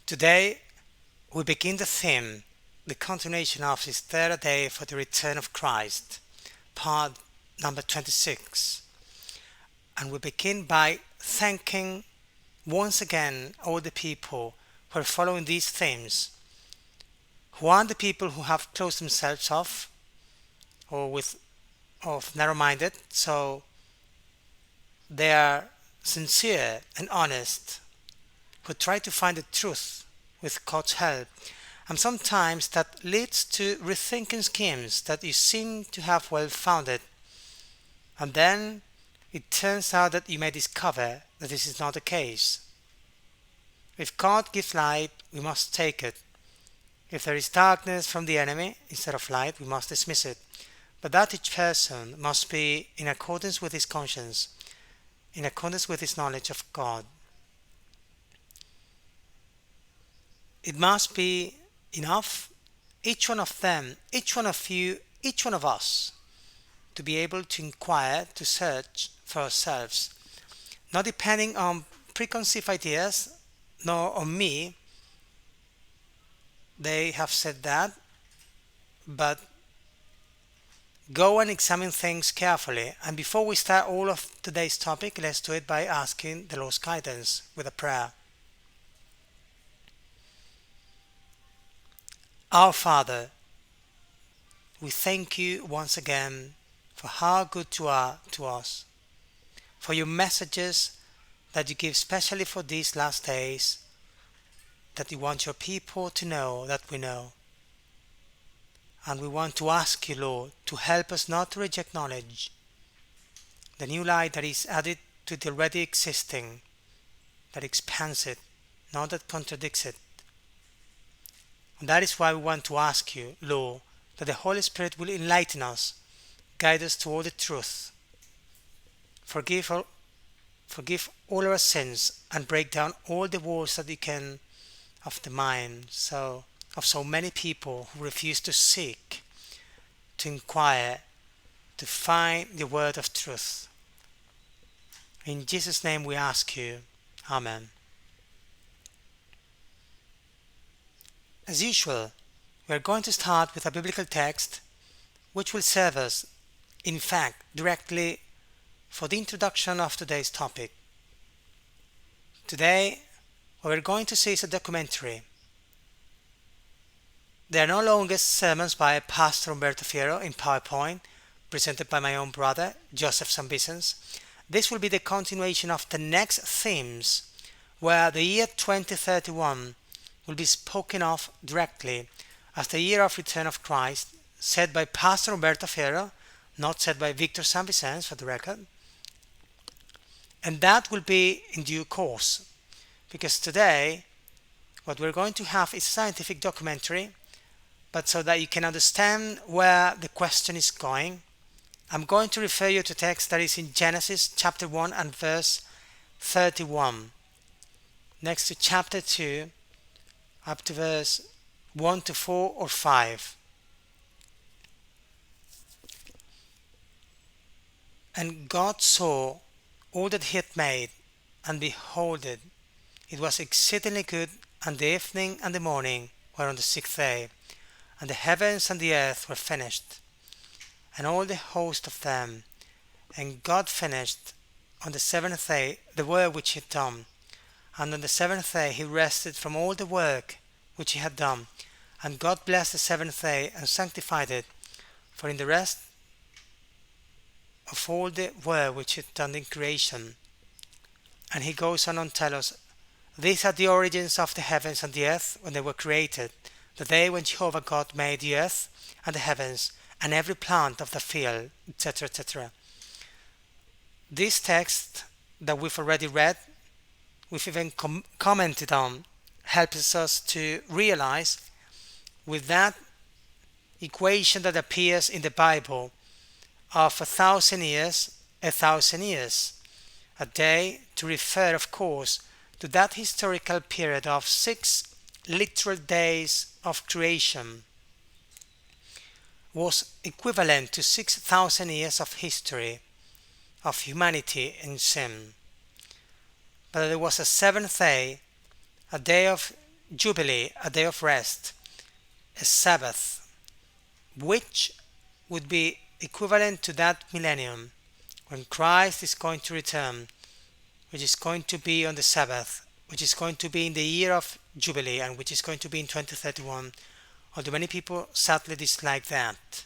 Today we begin the theme, the continuation of this third day for the return of Christ, part number 26. And we begin by thanking once again all the people who are following these themes, who are the people who have closed themselves off or narrow-minded, so they are sincere and honest, who try to find the truth with God's help, and sometimes that leads to rethinking schemes that you seem to have well founded, and then it turns out that you may discover that this is not the case. If God gives light, we must take it. If there is darkness from the enemy instead of light, we must dismiss it. But that each person must be in accordance with his conscience, in accordance with his knowledge of God. It must be enough, each one of them, each one of you, each one of us, to be able to inquire, to search for ourselves, not depending on preconceived ideas, nor on me. They have said that, but go and examine things carefully. And before we start all of today's topic, let's do it by asking the Lord's guidance with a prayer. Our Father, we thank you once again for how good you are to us, for your messages that you give specially for these last days, that you want your people to know that we know. And we want to ask you, Lord, to help us not to reject knowledge, the new light that is added to the already existing, that expands it, not that contradicts it. And that is why we want to ask you, Lord, that the Holy Spirit will enlighten us, guide us to all the truth, forgive all our sins, and break down all the walls that we can of the mind, of so many people who refuse to seek, to inquire, to find the word of truth. In Jesus' name we ask you. Amen. As usual, we are going to start with a biblical text which will serve us, in fact, directly for the introduction of today's topic. Today, what we're going to see is a documentary. They are no longer sermons by Pastor Umberto Fierro in PowerPoint, presented by my own brother, Joseph Sambisens. This will be the continuation of the next themes, where the year 2031 will be spoken of directly as the year of return of Christ, said by Pastor Umberto Fierro, not said by Victor Sambisens for the record. And that will be in due course, because today what we're going to have is a scientific documentary, but so that you can understand where the question is going, I'm going to refer you to text that is in Genesis chapter 1 and verse 31, next to chapter 2, up to verse 1 to 4 or 5. And God saw all that he had made, and behold, it was exceedingly good, and the evening and the morning were on the sixth day. And the heavens and the earth were finished, and all the host of them. And God finished on the seventh day the work which he had done. And on the seventh day he rested from all the work which he had done. And God blessed the seventh day and sanctified it, for in the rest of all the work which he had done in creation. And he goes on and tells us, these are the origins of the heavens and the earth when they were created, the day when Jehovah God made the earth and the heavens and every plant of the field, etc., etc. This text that we've already read, we've even commented on, helps us to realize with that equation that appears in the Bible of 1,000 years, 1,000 years, a day to refer, of course, to that historical period of 6 literal days of creation, was equivalent to 6,000 years of history of humanity in sin. But there was a seventh day, a day of Jubilee, a day of rest, a Sabbath, which would be equivalent to that millennium when Christ is going to return, which is going to be on the Sabbath, which is going to be in the year of Jubilee, and which is going to be in 2031, although many people sadly dislike that.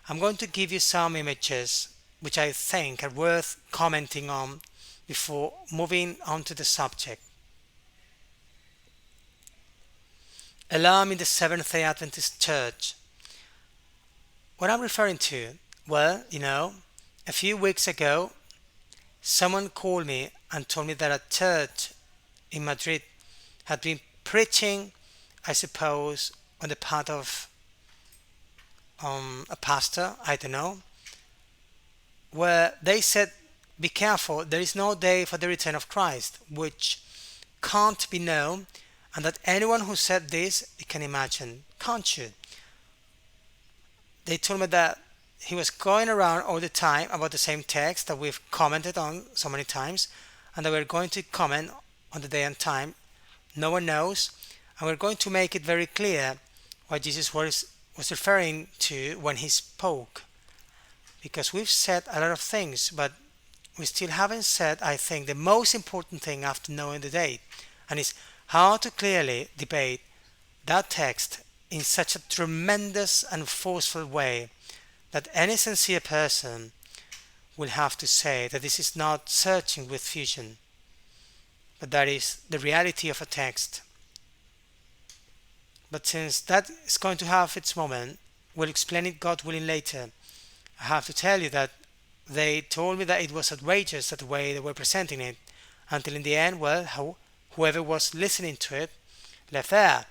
I'm going to give you some images which I think are worth commenting on before moving on to the subject. Alarm in the Seventh-day Adventist Church. What I'm referring to, well, a few weeks ago, someone called me and told me that a church in Madrid had been preaching, I suppose, on the part of a pastor, I don't know, where they said, be careful, there is no day for the return of Christ, which can't be known, and that anyone who said this, you can imagine, can't you? They told me that he was going around all the time about the same text that we've commented on so many times, and that we're going to comment on the day and time no one knows, and we're going to make it very clear what Jesus was referring to when he spoke. Because we've said a lot of things, but we still haven't said, I think, the most important thing after knowing the date, and is how to clearly debate that text in such a tremendous and forceful way that any sincere person will have to say that this is not searching with fusion, but that is the reality of a text. But since that is going to have its moment, we'll explain it God willing later. I have to tell you that they told me that it was outrageous that the way they were presenting it, until in the end, well, whoever was listening to it left there.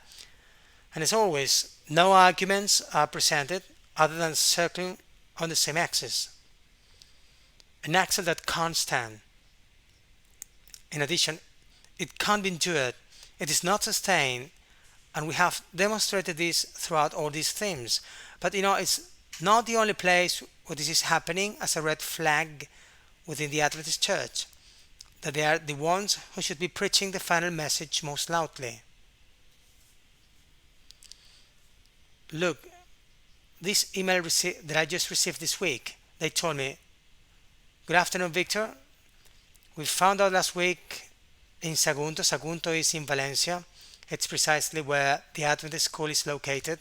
And as always, no arguments are presented other than circling on the same axis, an axis that can't stand. In addition, it can't be endured, it is not sustained, and we have demonstrated this throughout all these themes. But it's not the only place where this is happening as a red flag within the Adventist Church, that they are the ones who should be preaching the final message most loudly. Look, this email that I just received this week, they told me, good afternoon, Victor. We found out last week in Sagunto. Sagunto is in Valencia. It's precisely where the Adventist school is located,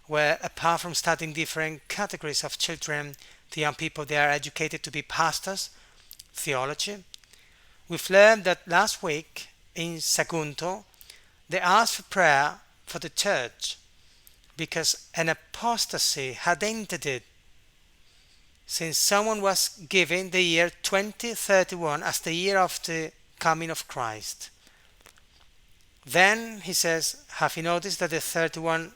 where apart from studying different categories of children, the young people, they are educated to be pastors, theology. We've learned that last week in Sagunto, they asked for prayer for the church because an apostasy had entered it, since someone was giving the year 2031 as the year of the coming of Christ. Then he says, have you noticed that the 31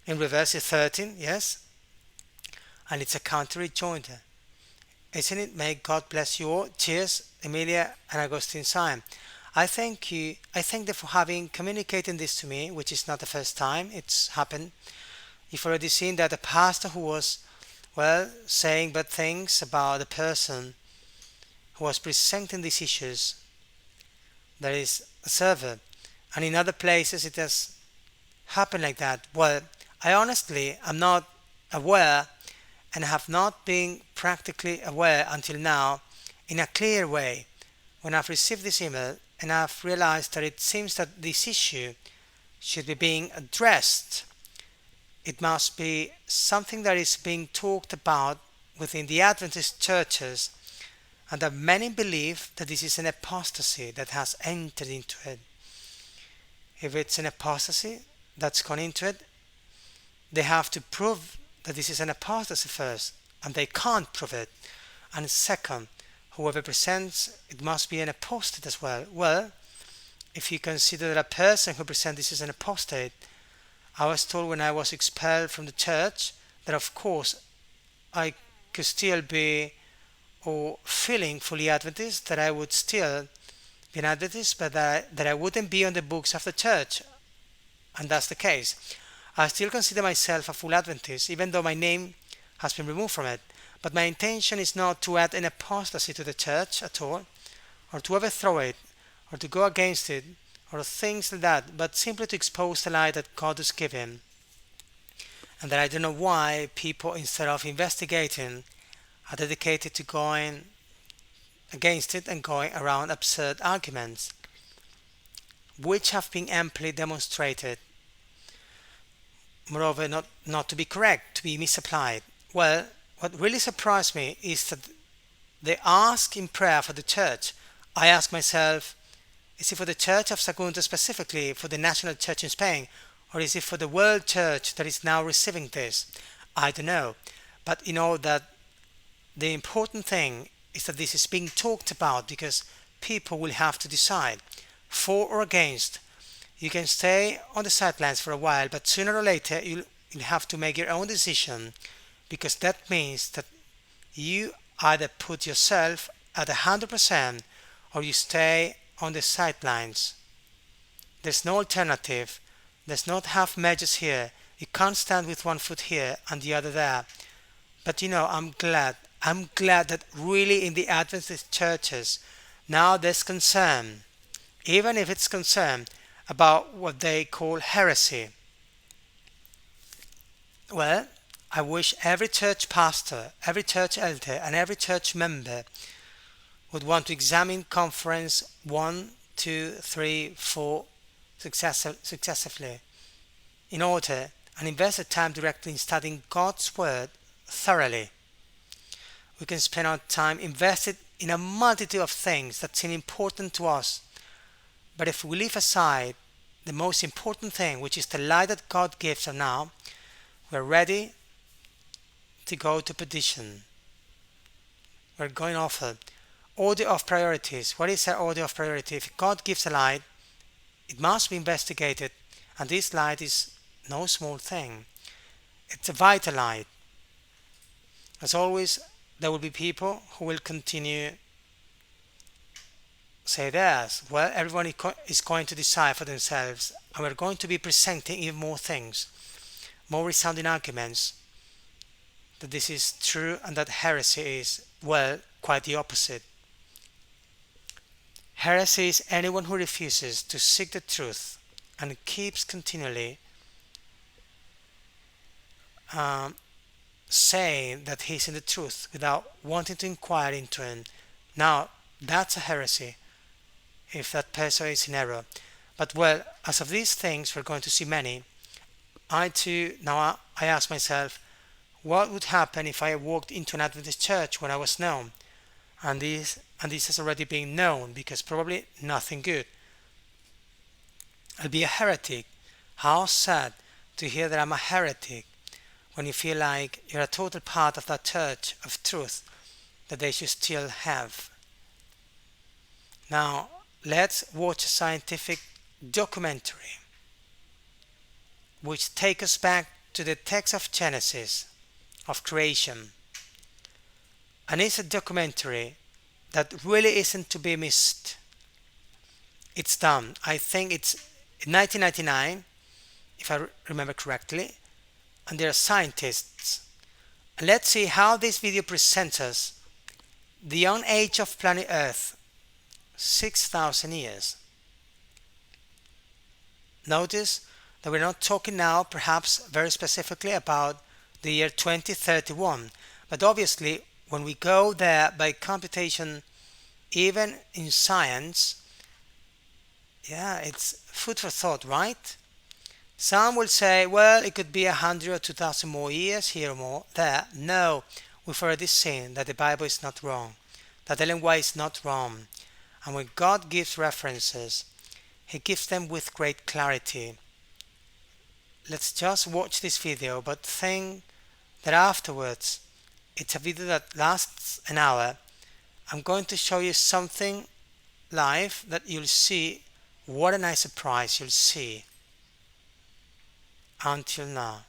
in reverse is 13? Yes? And it's a counter rejoinder. Isn't it? May God bless you all. Cheers, Emilia and Agustin Syme. I thank them for having communicated this to me, which is not the first time it's happened. You've already seen that a pastor who was, saying bad things about the person who was presenting these issues, there is a server. And in other places it has happened like that. Well, I honestly am not aware, and have not been practically aware until now in a clear way when I've received this email and I've realized that it seems that this issue should be being addressed. It must be something that is being talked about within the Adventist churches, and that many believe that this is an apostasy that has entered into it. If it's an apostasy that's gone into it, they have to prove that this is an apostasy first, and they can't prove it. And second, whoever presents it must be an apostate as well. Well, if you consider that a person who presents this as an apostate, I was told when I was expelled from the church that of course I could still be feeling fully Adventist, that I would still be an Adventist, but that I wouldn't be on the books of the church. And that's the case. I still consider myself a full Adventist, even though my name has been removed from it. But my intention is not to add an apostasy to the church at all, or to overthrow it, or to go against it, or things like that, but simply to expose the lie that God has given. And that I don't know why people, instead of investigating, are dedicated to going against it and going around absurd arguments, which have been amply demonstrated, moreover, not to be correct, to be misapplied. Well, what really surprised me is that they ask in prayer for the church. I ask myself, is it for the church of Sagunto specifically, for the national church in Spain, or is it for the world church that is now receiving this? I don't know. But you know that the important thing is that this is being talked about, because people will have to decide for or against. You can stay on the sidelines for a while, but sooner or later you'll have to make your own decision, because that means that you either put yourself at 100% or you stay on the sidelines. There's no alternative. There's not half measures here. You can't stand with one foot here and the other there. But you know, I'm glad. I'm glad that really in the Adventist churches now there's concern, even if it's concern about what they call heresy. Well, I wish every church pastor, every church elder, and every church member would want to examine Conference 1, 2, 3, 4 successively in order and invest the time directly in studying God's Word thoroughly. We can spend our time invested in a multitude of things that seem important to us, but if we leave aside the most important thing, which is the light that God gives us now, we're ready to go to perdition. We're going off it. Order of priorities. What is our order of priority? If God gives a light, it must be investigated, and this light is no small thing. It's a vital light. As always, there will be people who will continue say theirs. Well, everyone is going to decide for themselves, and we're going to be presenting even more things, more resounding arguments that this is true and that heresy is, well, quite the opposite. Heresy is anyone who refuses to seek the truth and keeps continually saying that he's in the truth without wanting to inquire into it. Now, that's a heresy if that person is in error. But well, as of these things, we're going to see many. I ask myself, what would happen if I walked into an Adventist church when I was known? And this has already been known, because probably nothing good. I'll be a heretic. How sad to hear that I'm a heretic when you feel like you're a total part of that church of truth that they should still have. Now, let's watch a scientific documentary which takes us back to the text of Genesis, of creation. And it's a documentary that really isn't to be missed. It's done. I think it's in 1999, if I remember correctly, and there are scientists. And let's see how this video presents us the young age of planet Earth, 6,000 years. Notice that we're not talking now perhaps very specifically about the year 2031, but obviously when we go there by computation, even in science, it's food for thought, right? Some will say, well, it could be 100 or 2,000 more years here or more there. No, we've already seen that the Bible is not wrong, that Ellen White is not wrong. And when God gives references, He gives them with great clarity. Let's just watch this video, but think that afterwards, it's a video that lasts an hour. I'm going to show you something live that you'll see. What a nice surprise you'll see. Until now.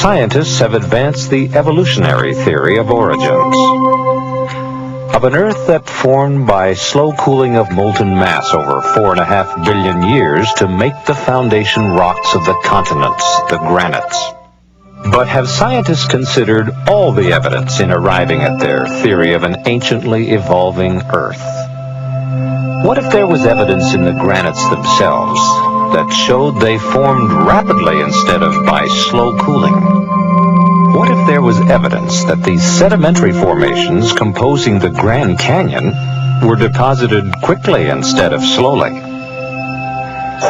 scientists have advanced the evolutionary theory of origins. Of an Earth that formed by slow cooling of molten mass over 4.5 billion years to make the foundation rocks of the continents, the granites. But have scientists considered all the evidence in arriving at their theory of an anciently evolving Earth? What if there was evidence in the granites themselves that showed they formed rapidly instead of by slow cooling? What if there was evidence that these sedimentary formations composing the Grand Canyon were deposited quickly instead of slowly?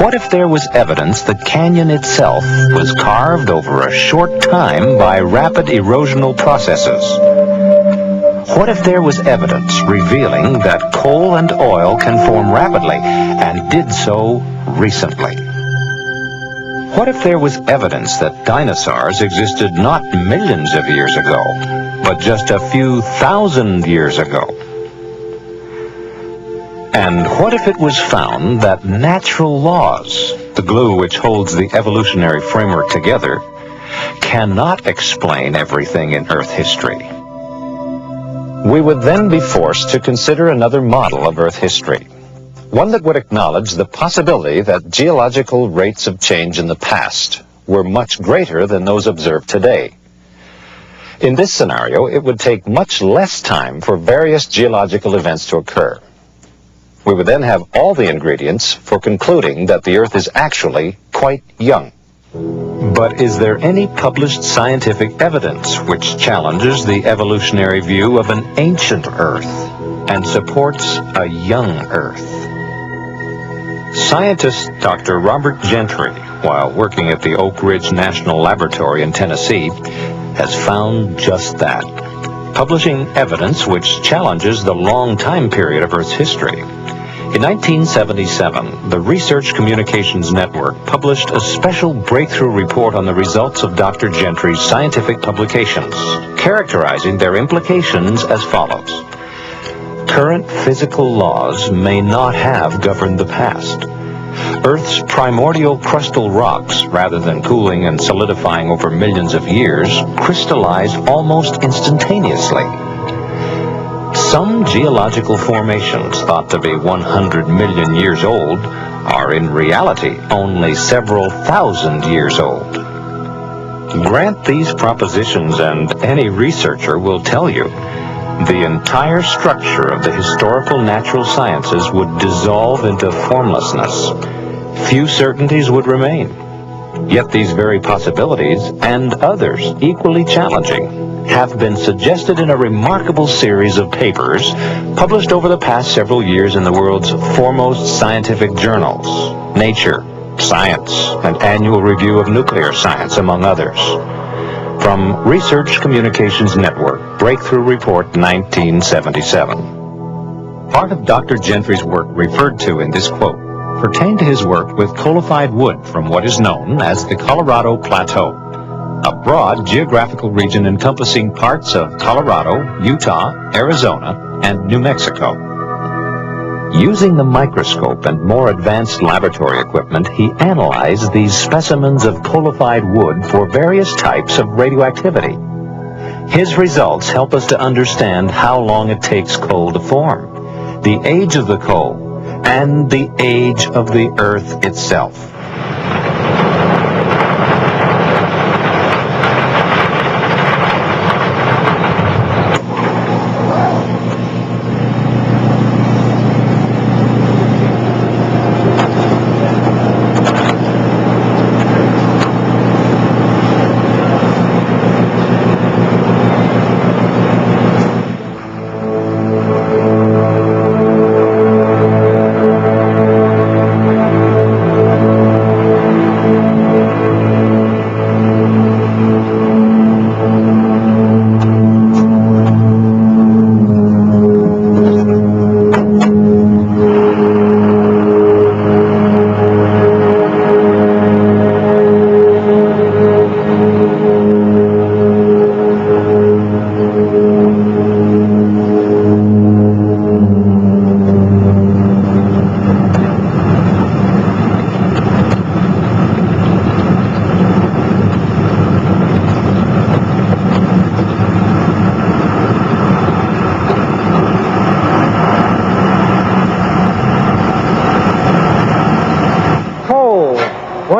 What if there was evidence the canyon itself was carved over a short time by rapid erosional processes? What if there was evidence revealing that coal and oil can form rapidly and did so recently? What if there was evidence that dinosaurs existed not millions of years ago, but just a few thousand years ago? And what if it was found that natural laws, the glue which holds the evolutionary framework together, cannot explain everything in Earth history? We would then be forced to consider another model of Earth history, one that would acknowledge the possibility that geological rates of change in the past were much greater than those observed today. In this scenario, it would take much less time for various geological events to occur. We would then have all the ingredients for concluding that the Earth is actually quite young. But is there any published scientific evidence which challenges the evolutionary view of an ancient Earth and supports a young Earth? Scientist Dr. Robert Gentry, while working at the Oak Ridge National Laboratory in Tennessee, has found just that, publishing evidence which challenges the long time period of Earth's history. In 1977, the Research Communications Network published a special breakthrough report on the results of Dr. Gentry's scientific publications, characterizing their implications as follows. Current physical laws may not have governed the past. Earth's primordial crustal rocks, rather than cooling and solidifying over millions of years, crystallized almost instantaneously. Some geological formations thought to be 100 million years old are in reality only several thousand years old. Grant these propositions and any researcher will tell you the entire structure of the historical natural sciences would dissolve into formlessness. Few certainties would remain. Yet these very possibilities, and others equally challenging, have been suggested in a remarkable series of papers published over the past several years in the world's foremost scientific journals, Nature, Science, and Annual Review of Nuclear Science, among others. From Research Communications Network, Breakthrough Report 1977. Part of Dr. Gentry's work referred to in this quote pertained to his work with coalified wood from what is known as the Colorado Plateau, a broad geographical region encompassing parts of Colorado, Utah, Arizona, and New Mexico. Using the microscope and more advanced laboratory equipment, he analyzed these specimens of coalified wood for various types of radioactivity. His results help us to understand how long it takes coal to form, the age of the coal, and the age of the Earth itself.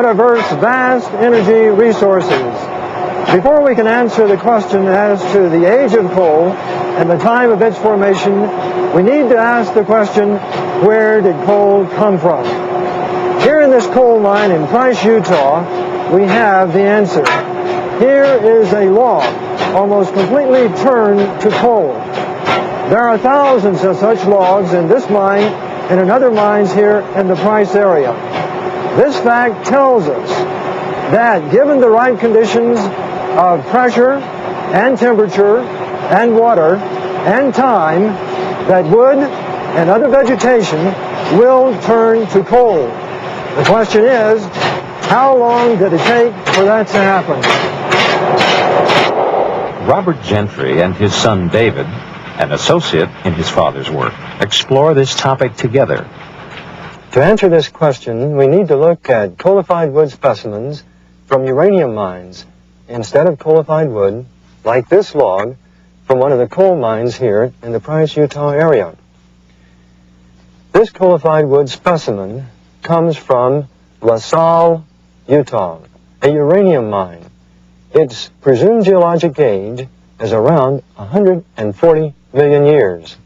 universe vast energy resources. Before we can answer the question as to the age of coal and the time of its formation, we need to ask the question, where did coal come from? Here in this coal mine in Price, Utah, we have the answer. Here is a log almost completely turned to coal. There are thousands of such logs in this mine and in other mines here in the Price area. This fact tells us that given the right conditions of pressure and temperature and water and time, that wood and other vegetation will turn to coal. The question is, how long did it take for that to happen? Robert Gentry and his son David, an associate in his father's work, explore this topic together. To answer this question, we need to look at coalified wood specimens from uranium mines instead of coalified wood, like this log, from one of the coal mines here in the Price, Utah area. This coalified wood specimen comes from La Salle, Utah, a uranium mine. Its presumed geologic age is around 140 million years.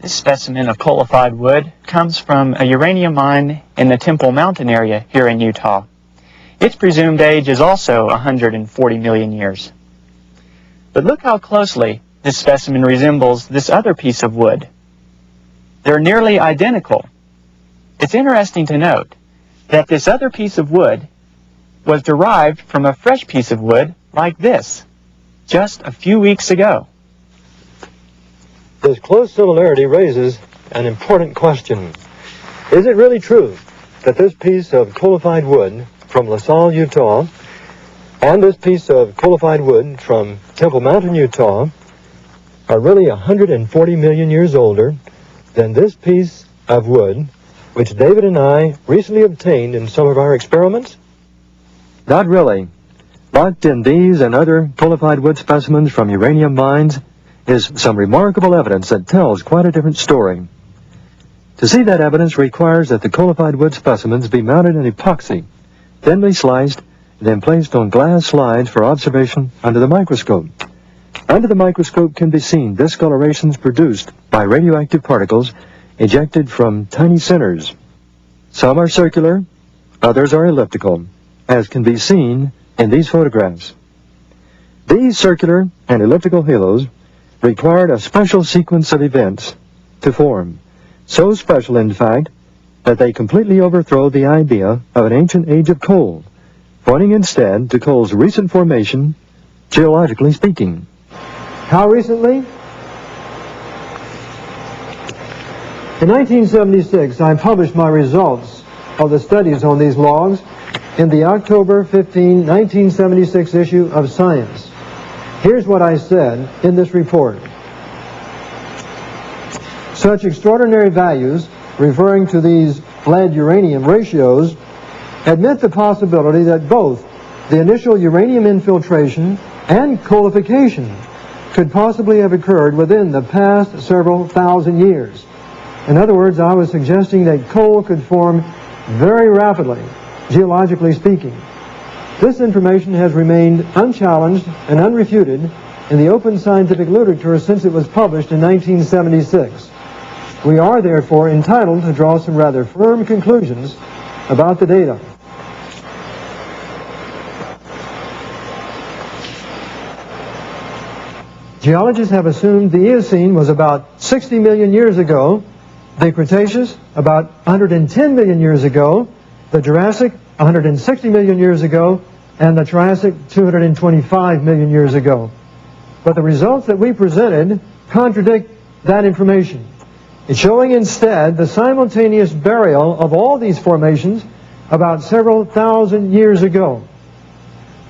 This specimen of coalified wood comes from a uranium mine in the Temple Mountain area here in Utah. Its presumed age is also 140 million years. But look how closely this specimen resembles this other piece of wood. They're nearly identical. It's interesting to note that this other piece of wood was derived from a fresh piece of wood like this, just a few weeks ago. This close similarity raises an important question. Is it really true that this piece of coalified wood from La Salle, Utah, and this piece of coalified wood from Temple Mountain, Utah, are really 140 million years older than this piece of wood, which David and I recently obtained in some of our experiments? Not really. Locked in these and other coalified wood specimens from uranium mines is some remarkable evidence that tells quite a different story. To see that evidence requires that the coalified wood specimens be mounted in epoxy, thinly sliced, and then placed on glass slides for observation under the microscope. Under the microscope can be seen discolorations produced by radioactive particles ejected from tiny centers. Some are circular, others are elliptical, as can be seen in these photographs. These circular and elliptical halos required a special sequence of events to form, so special in fact that they completely overthrow the idea of an ancient age of coal, pointing instead to coal's recent formation, geologically speaking. How recently? In 1976, I published my results of the studies on these logs in the October 15, 1976 issue of Science. Here's what I said in this report. Such extraordinary values, referring to these lead-uranium ratios, admit the possibility that both the initial uranium infiltration and coalification could possibly have occurred within the past several thousand years. In other words, I was suggesting that coal could form very rapidly, geologically speaking. This information has remained unchallenged and unrefuted in the open scientific literature since it was published in 1976. We are therefore entitled to draw some rather firm conclusions about the data. Geologists have assumed the Eocene was about 60 million years ago, the Cretaceous about 110 million years ago, the Jurassic 160 million years ago, and the Triassic 225 million years ago. But the results that we presented contradict that information. It's showing instead the simultaneous burial of all these formations about several thousand years ago.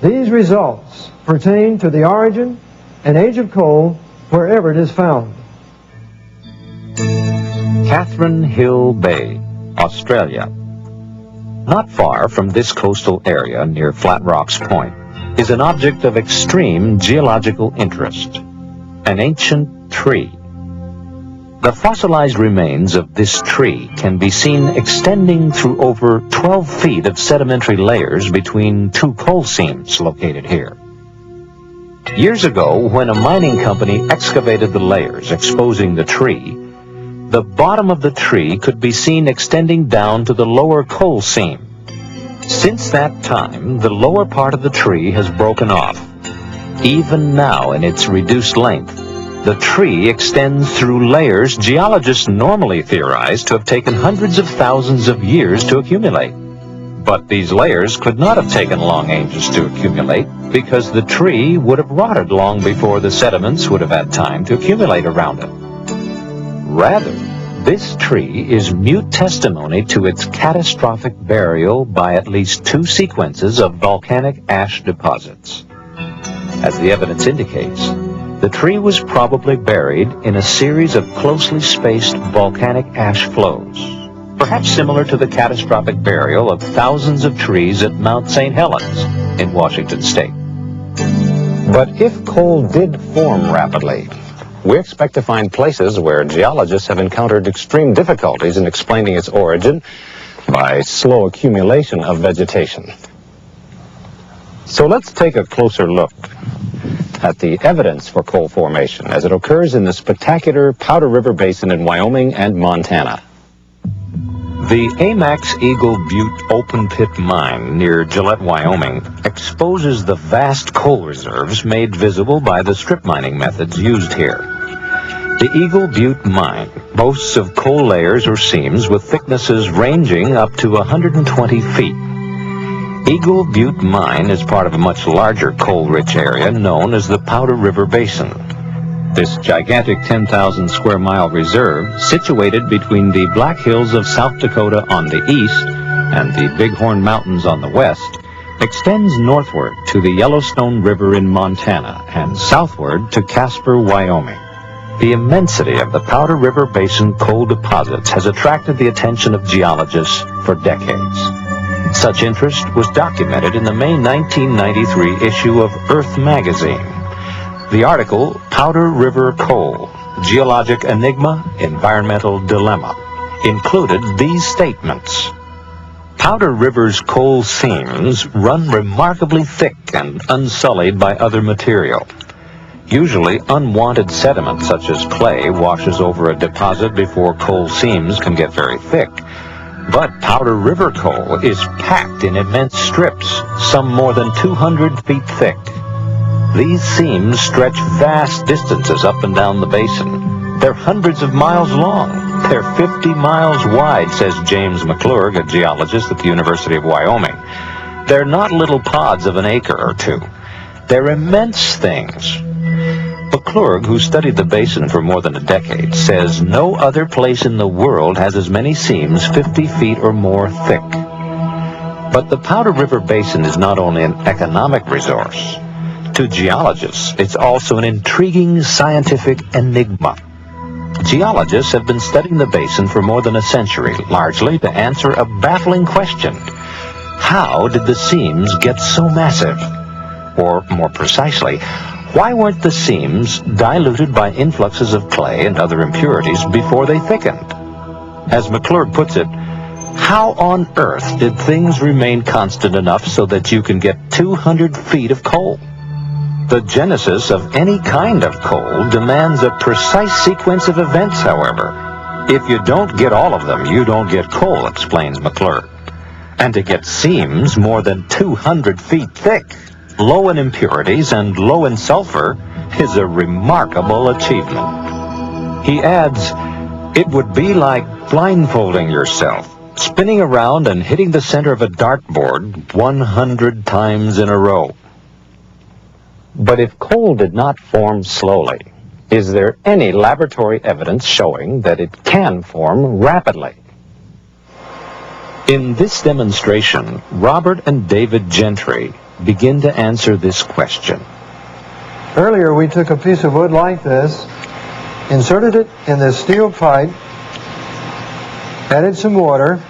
These results pertain to the origin and age of coal wherever it is found. Catherine Hill Bay, Australia. Not far from this coastal area near Flat Rocks Point is an object of extreme geological interest, an ancient tree. The fossilized remains of this tree can be seen extending through over 12 feet of sedimentary layers between two coal seams located here. Years ago, when a mining company excavated the layers exposing the tree, the bottom of the tree could be seen extending down to the lower coal seam. Since that time, the lower part of the tree has broken off. Even now, in its reduced length, the tree extends through layers geologists normally theorize to have taken hundreds of thousands of years to accumulate. But these layers could not have taken long ages to accumulate because the tree would have rotted long before the sediments would have had time to accumulate around it. Rather, this tree is mute testimony to its catastrophic burial by at least two sequences of volcanic ash deposits. As the evidence indicates, the tree was probably buried in a series of closely spaced volcanic ash flows, perhaps similar to the catastrophic burial of thousands of trees at Mount St. Helens in Washington state. But if coal did form rapidly, we expect to find places where geologists have encountered extreme difficulties in explaining its origin by slow accumulation of vegetation. So let's take a closer look at the evidence for coal formation as it occurs in the spectacular Powder River Basin in Wyoming and Montana. The Amax Eagle Butte open pit mine near Gillette, Wyoming, exposes the vast coal reserves made visible by the strip mining methods used here. The Eagle Butte mine boasts of coal layers or seams with thicknesses ranging up to 120 feet. Eagle Butte Mine is part of a much larger coal-rich area known as the Powder River Basin. This gigantic 10,000 square mile reserve, situated between the Black Hills of South Dakota on the east and the Bighorn Mountains on the west, extends northward to the Yellowstone River in Montana and southward to Casper, Wyoming. The immensity of the Powder River Basin coal deposits has attracted the attention of geologists for decades. Such interest was documented in the May 1993 issue of Earth magazine. The article, Powder River Coal, Geologic Enigma, Environmental Dilemma, included these statements. Powder River's coal seams run remarkably thick and unsullied by other material. Usually, unwanted sediment such as clay washes over a deposit before coal seams can get very thick. But Powder River coal is packed in immense strips, some more than 200 feet thick. These seams stretch vast distances up and down the basin. They're hundreds of miles long. They're 50 miles wide, says James McClurg, a geologist at the University of Wyoming. They're not little pods of an acre or two. They're immense things. McClurg, who studied the basin for more than a decade, says no other place in the world has as many seams 50 feet or more thick. But the Powder River Basin is not only an economic resource. To geologists, it's also an intriguing scientific enigma. Geologists have been studying the basin for more than a century, largely to answer a baffling question. How did the seams get so massive? Or, more precisely, why weren't the seams diluted by influxes of clay and other impurities before they thickened? As McClurg puts it, how on earth did things remain constant enough so that you can get 200 feet of coal? The genesis of any kind of coal demands a precise sequence of events, however. If you don't get all of them, you don't get coal, explains McClurg. And to get seams more than 200 feet thick, low in impurities and low in sulfur, is a remarkable achievement. He adds, it would be like blindfolding yourself, spinning around and hitting the center of a dartboard 100 times in a row. But if coal did not form slowly, is there any laboratory evidence showing that it can form rapidly? In this demonstration, Robert and David Gentry begin to answer this question. Earlier we took a piece of wood like this, inserted it in this steel pipe, added some water,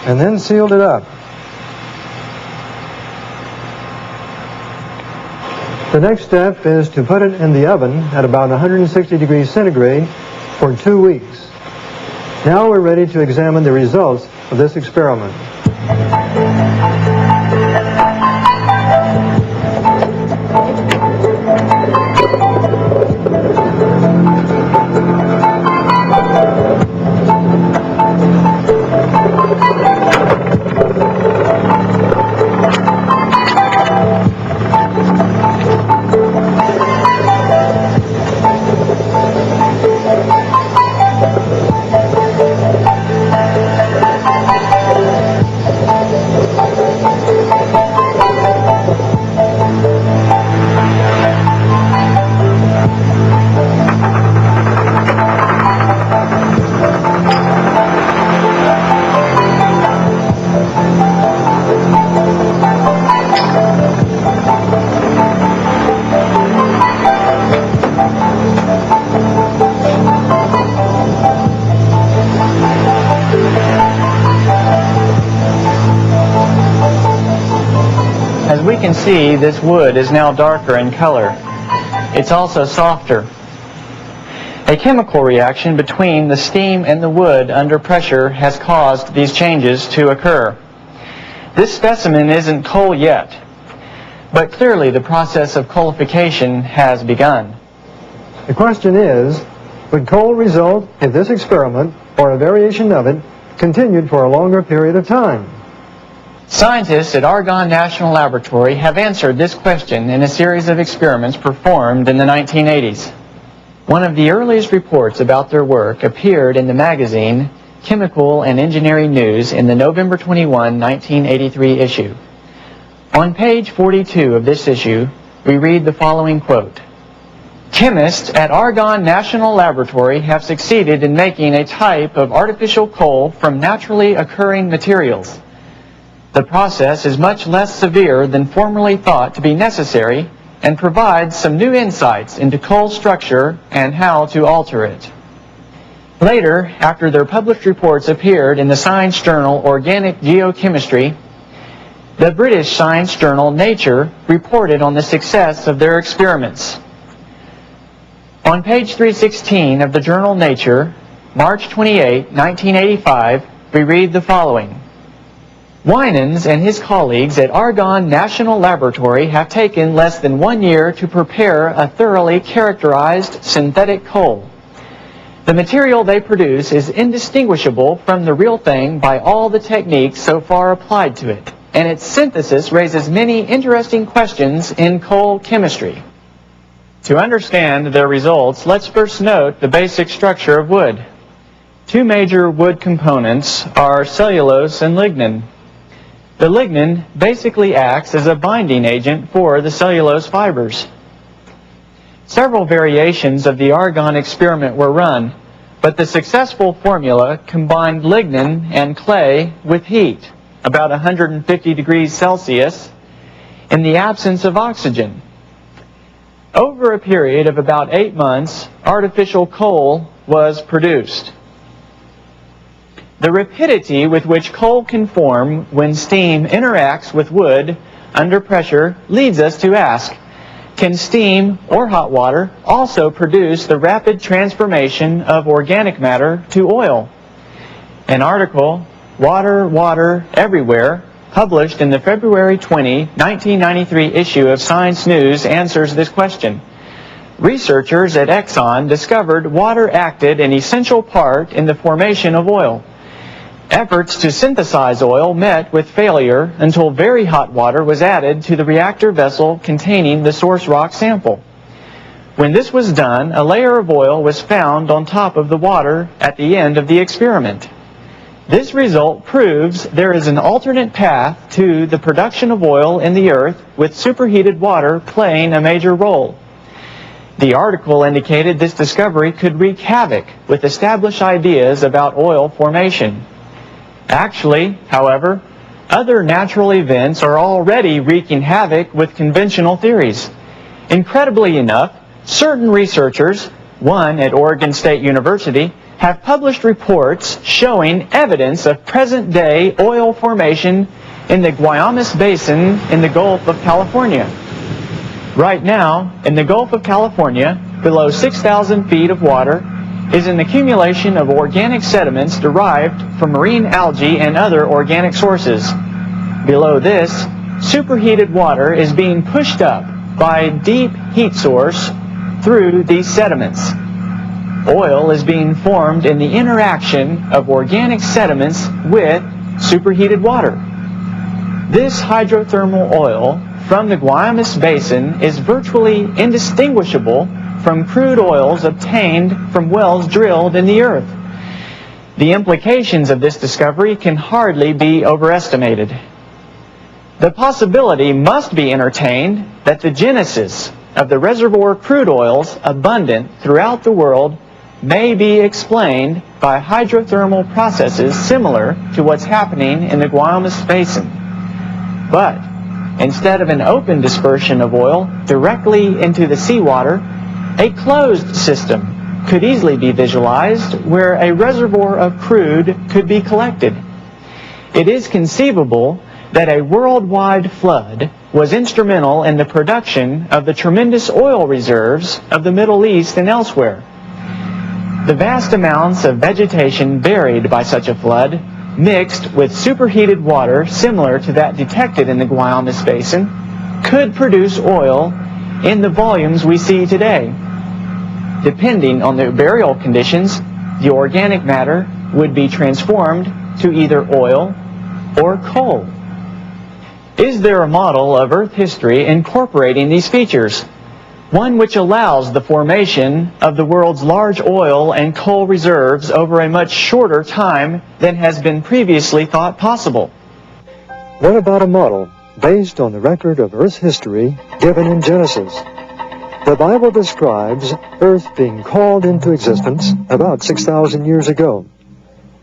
and then sealed it up. The next step is to put it in the oven at about 160 degrees centigrade for 2 weeks. Now we're ready to examine the results of this experiment. As we can see, this wood is now darker in color. It's also softer. A chemical reaction between the steam and the wood under pressure has caused these changes to occur. This specimen isn't coal yet, but clearly the process of coalification has begun. The question is, would coal result if this experiment, or a variation of it, continued for a longer period of time? Scientists at Argonne National Laboratory have answered this question in a series of experiments performed in the 1980s. One of the earliest reports about their work appeared in the magazine Chemical and Engineering News in the November 21, 1983 issue. On page 42 of this issue, we read the following quote: "Chemists at Argonne National Laboratory have succeeded in making a type of artificial coal from naturally occurring materials. The process is much less severe than formerly thought to be necessary and provides some new insights into coal structure and how to alter it." Later, after their published reports appeared in the science journal Organic Geochemistry, the British science journal Nature reported on the success of their experiments. On page 316 of the journal Nature, March 28, 1985, we read the following: "Winans and his colleagues at Argonne National Laboratory have taken less than 1 year to prepare a thoroughly characterized synthetic coal. The material they produce is indistinguishable from the real thing by all the techniques so far applied to it, and its synthesis raises many interesting questions in coal chemistry." To understand their results, let's first note the basic structure of wood. Two major wood components are cellulose and lignin. The lignin basically acts as a binding agent for the cellulose fibers. Several variations of the argon experiment were run, but the successful formula combined lignin and clay with heat, about 150 degrees Celsius, in the absence of oxygen. Over a period of about 8 months, artificial coal was produced. The rapidity with which coal can form when steam interacts with wood under pressure leads us to ask, can steam or hot water also produce the rapid transformation of organic matter to oil? An article, Water, Water, Everywhere, published in the February 20, 1993 issue of Science News answers this question. Researchers at Exxon discovered water acted an essential part in the formation of oil. Efforts to synthesize oil met with failure until very hot water was added to the reactor vessel containing the source rock sample. When this was done, a layer of oil was found on top of the water at the end of the experiment. This result proves there is an alternate path to the production of oil in the earth, with superheated water playing a major role. The article indicated this discovery could wreak havoc with established ideas about oil formation. Actually, however, other natural events are already wreaking havoc with conventional theories. Incredibly enough, certain researchers, one at Oregon State University, have published reports showing evidence of present-day oil formation in the Guaymas Basin in the Gulf of California. Right now, in the Gulf of California, below 6,000 feet of water, is an accumulation of organic sediments derived from marine algae and other organic sources. Below this, superheated water is being pushed up by a deep heat source through these sediments. Oil is being formed in the interaction of organic sediments with superheated water. This hydrothermal oil from the Guaymas Basin is virtually indistinguishable from crude oils obtained from wells drilled in the earth. The implications of this discovery can hardly be overestimated. The possibility must be entertained that the genesis of the reservoir crude oils abundant throughout the world may be explained by hydrothermal processes similar to what's happening in the Guaymas Basin. But instead of an open dispersion of oil directly into the seawater, a closed system could easily be visualized where a reservoir of crude could be collected. It is conceivable that a worldwide flood was instrumental in the production of the tremendous oil reserves of the Middle East and elsewhere. The vast amounts of vegetation buried by such a flood, mixed with superheated water similar to that detected in the Guaymas Basin, could produce oil in the volumes we see today. Depending on the burial conditions, the organic matter would be transformed to either oil or coal. Is there a model of Earth history incorporating these features? One which allows the formation of the world's large oil and coal reserves over a much shorter time than has been previously thought possible? What about a model based on the record of Earth's history given in Genesis? The Bible describes Earth being called into existence about 6,000 years ago.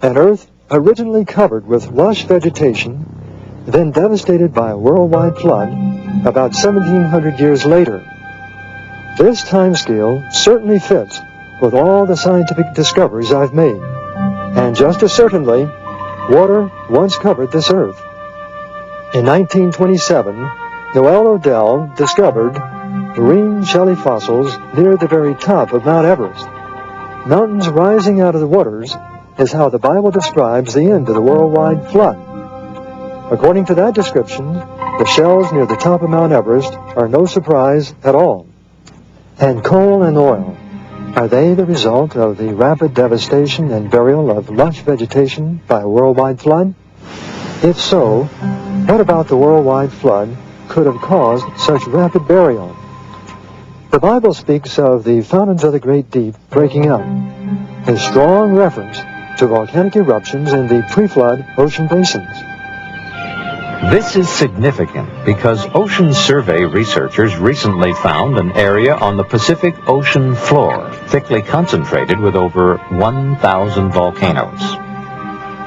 An Earth originally covered with lush vegetation, then devastated by a worldwide flood about 1,700 years later. This timescale certainly fits with all the scientific discoveries I've made. And just as certainly, water once covered this Earth. In 1927, Noel Odell discovered marine shelly fossils near the very top of Mount Everest. Mountains rising out of the waters is how the Bible describes the end of the worldwide flood. According to that description, the shells near the top of Mount Everest are no surprise at all. And coal and oil, are they the result of the rapid devastation and burial of lush vegetation by a worldwide flood? If so, what about the worldwide flood could have caused such rapid burial? The Bible speaks of the fountains of the great deep breaking out, a strong reference to volcanic eruptions in the pre-flood ocean basins. This is significant because ocean survey researchers recently found an area on the Pacific Ocean floor thickly concentrated with over 1,000 volcanoes.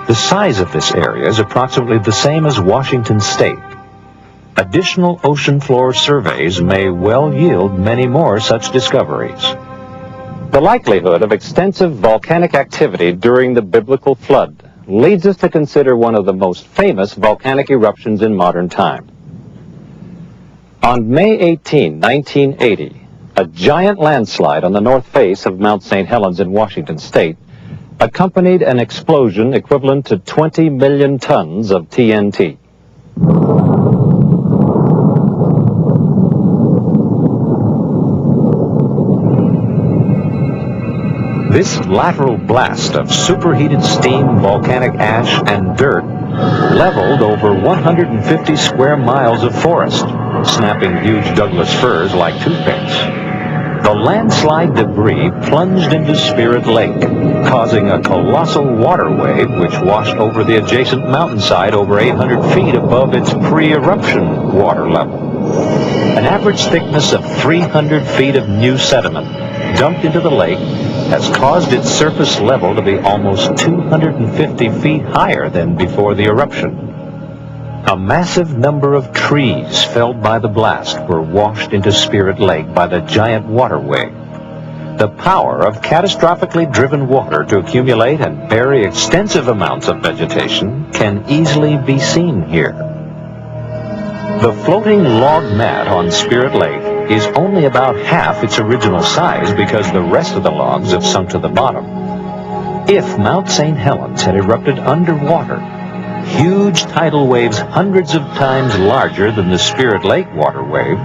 The size of this area is approximately the same as Washington State. Additional ocean floor surveys may well yield many more such discoveries. The likelihood of extensive volcanic activity during the biblical flood leads us to consider one of the most famous volcanic eruptions in modern time. On May 18, 1980, a giant landslide on the north face of Mount St. Helens in Washington State accompanied an explosion equivalent to 20 million tons of TNT. This lateral blast of superheated steam, volcanic ash, and dirt leveled over 150 square miles of forest, snapping huge Douglas firs like toothpicks. The landslide debris plunged into Spirit Lake, causing a colossal water wave which washed over the adjacent mountainside over 800 feet above its pre-eruption water level. An average thickness of 300 feet of new sediment dumped into the lake has caused its surface level to be almost 250 feet higher than before the eruption. A massive number of trees felled by the blast were washed into Spirit Lake by the giant water wave. The power of catastrophically driven water to accumulate and bury extensive amounts of vegetation can easily be seen here. The floating log mat on Spirit Lake is only about half its original size because the rest of the logs have sunk to the bottom. If Mount St. Helens had erupted underwater, huge tidal waves hundreds of times larger than the Spirit Lake water wave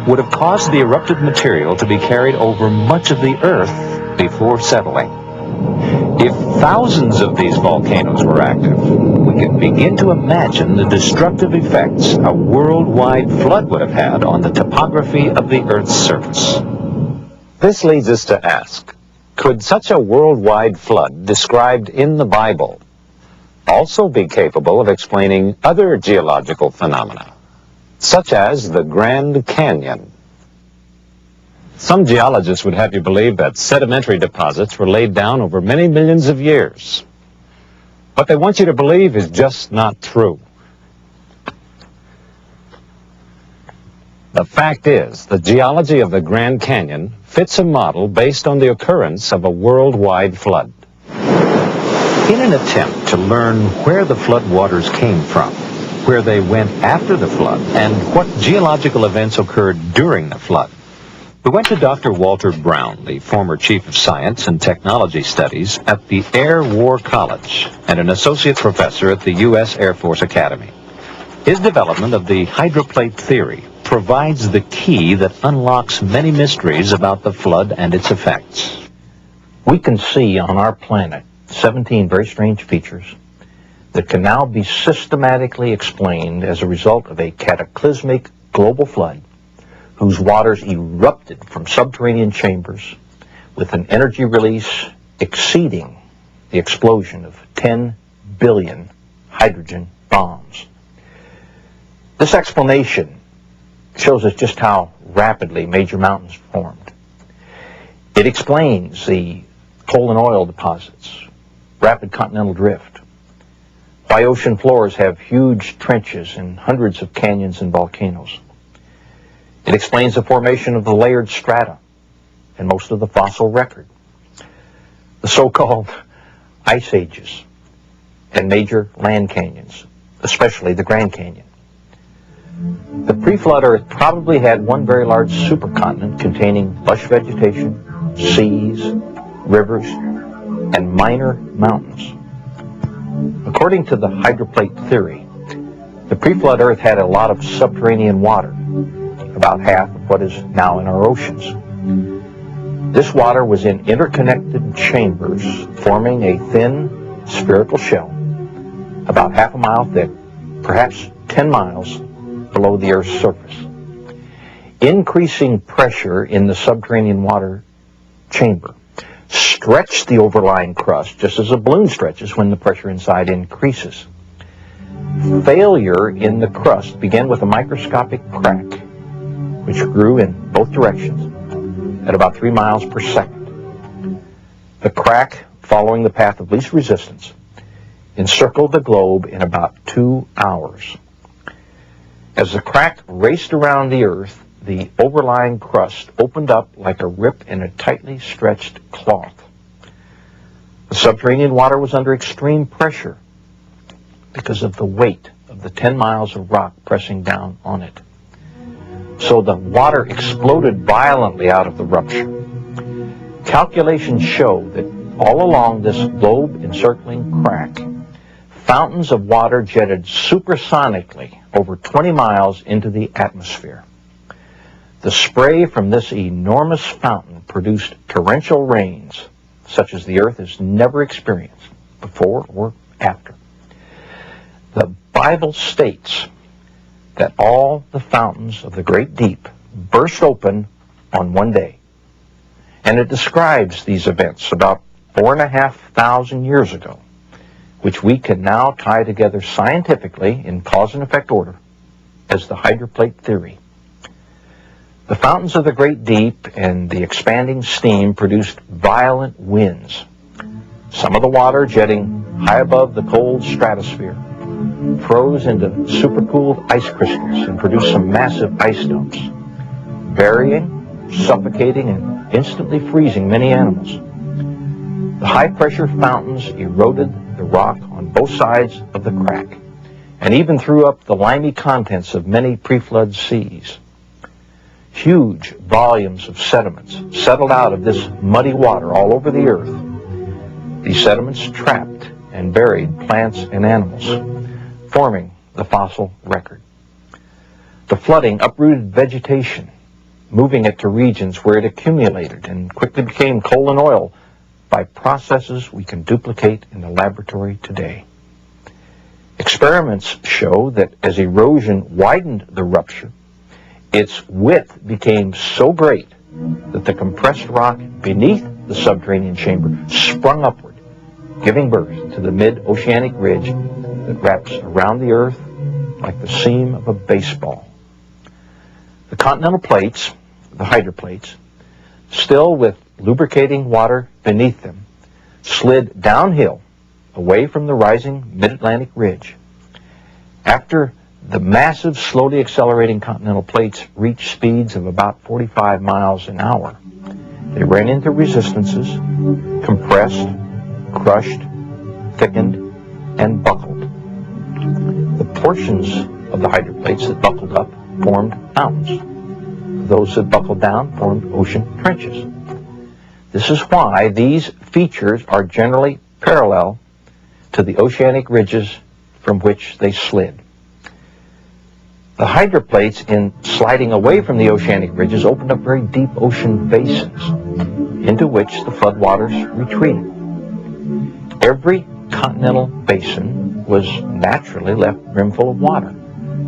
would have caused the erupted material to be carried over much of the Earth before settling. If thousands of these volcanoes were active, we can begin to imagine the destructive effects a worldwide flood would have had on the topography of the Earth's surface. This leads us to ask, could such a worldwide flood described in the Bible also be capable of explaining other geological phenomena, such as the Grand Canyon? Some geologists would have you believe that sedimentary deposits were laid down over many millions of years. What they want you to believe is just not true. The fact is, the geology of the Grand Canyon fits a model based on the occurrence of a worldwide flood. In an attempt to learn where the flood waters came from, where they went after the flood, and what geological events occurred during the flood, we went to Dr. Walter Brown, the former Chief of Science and Technology Studies at the Air War College and an Associate Professor at the U.S. Air Force Academy. His development of the hydroplate theory provides the key that unlocks many mysteries about the flood and its effects. We can see on our planet 17 very strange features that can now be systematically explained as a result of a cataclysmic global flood whose waters erupted from subterranean chambers with an energy release exceeding the explosion of 10 billion hydrogen bombs. This explanation shows us just how rapidly major mountains formed. It explains the coal and oil deposits, rapid continental drift, why ocean floors have huge trenches and hundreds of canyons and volcanoes. It explains the formation of the layered strata and most of the fossil record, the so-called ice ages and major land canyons, especially the Grand Canyon. The pre-flood Earth probably had one very large supercontinent containing lush vegetation, seas, rivers, and minor mountains. According to the hydroplate theory, the pre-flood Earth had a lot of subterranean water, about half of what is now in our oceans. This water was in interconnected chambers forming a thin spherical shell about half a mile thick, perhaps 10 miles below the Earth's surface. Increasing pressure in the subterranean water chamber stretched the overlying crust just as a balloon stretches when the pressure inside increases. Failure in the crust began with a microscopic crack, which grew in both directions at about 3 miles per second. The crack, following the path of least resistance, encircled the globe in about 2 hours. As the crack raced around the Earth, the overlying crust opened up like a rip in a tightly stretched cloth. The subterranean water was under extreme pressure because of the weight of the 10 miles of rock pressing down on it. So the water exploded violently out of the rupture. Calculations show that all along this globe-encircling crack, fountains of water jetted supersonically over 20 miles into the atmosphere. The spray from this enormous fountain produced torrential rains such as the Earth has never experienced before or after. The Bible states that all the fountains of the great deep burst open on one day. And it describes these events about 4,500 years ago, which we can now tie together scientifically in cause and effect order as the hydroplate theory. The fountains of the great deep and the expanding steam produced violent winds, some of the water jetting high above the cold stratosphere, froze into supercooled ice crystals and produced some massive ice domes, burying, suffocating, and instantly freezing many animals. The high-pressure fountains eroded the rock on both sides of the crack and even threw up the limy contents of many pre-flood seas. huge volumes of sediments settled out of this muddy water all over the earth. These sediments trapped and buried plants and animals, forming the fossil record. The flooding uprooted vegetation, moving it to regions where it accumulated and quickly became coal and oil by processes we can duplicate in the laboratory today. Experiments show that as erosion widened the rupture, its width became so great that the compressed rock beneath the subterranean chamber sprung upward, giving birth to the mid-oceanic ridge that wraps around the earth like the seam of a baseball. The continental plates, the hydroplates, still with lubricating water beneath them, slid downhill away from the rising mid-Atlantic ridge. After the massive, slowly accelerating continental plates reached speeds of about 45 miles an hour, they ran into resistances, compressed, crushed, thickened, and buckled. The portions of the hydroplates that buckled up formed mountains. Those that buckled down formed ocean trenches. This is why these features are generally parallel to the oceanic ridges from which they slid. The hydroplates, in sliding away from the oceanic ridges, opened up very deep ocean basins into which the floodwaters retreated. Every continental basin was naturally left brimful of water,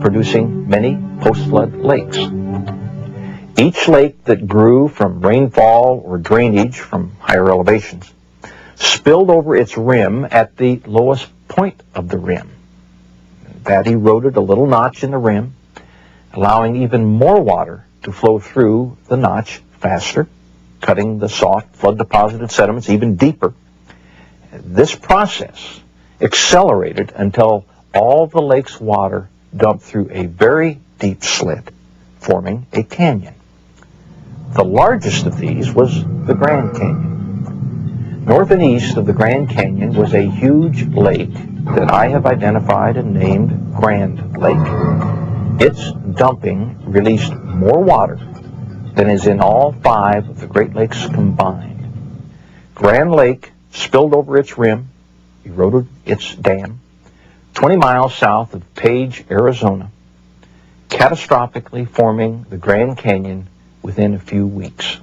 producing many post-flood lakes. Each lake that grew from rainfall or drainage from higher elevations spilled over its rim at the lowest point of the rim. That eroded a little notch in the rim, allowing even more water to flow through the notch faster, cutting the soft flood-deposited sediments even deeper. This process accelerated until all the lake's water dumped through a very deep slit, forming a canyon. The largest of these was the Grand Canyon. North and east of the Grand Canyon was a huge lake that I have identified and named Grand Lake. Its dumping released more water than is in all 5 of the Great Lakes combined. Grand Lake spilled over its rim, eroded its dam, 20 miles south of Page, Arizona, catastrophically forming the Grand Canyon within a few weeks.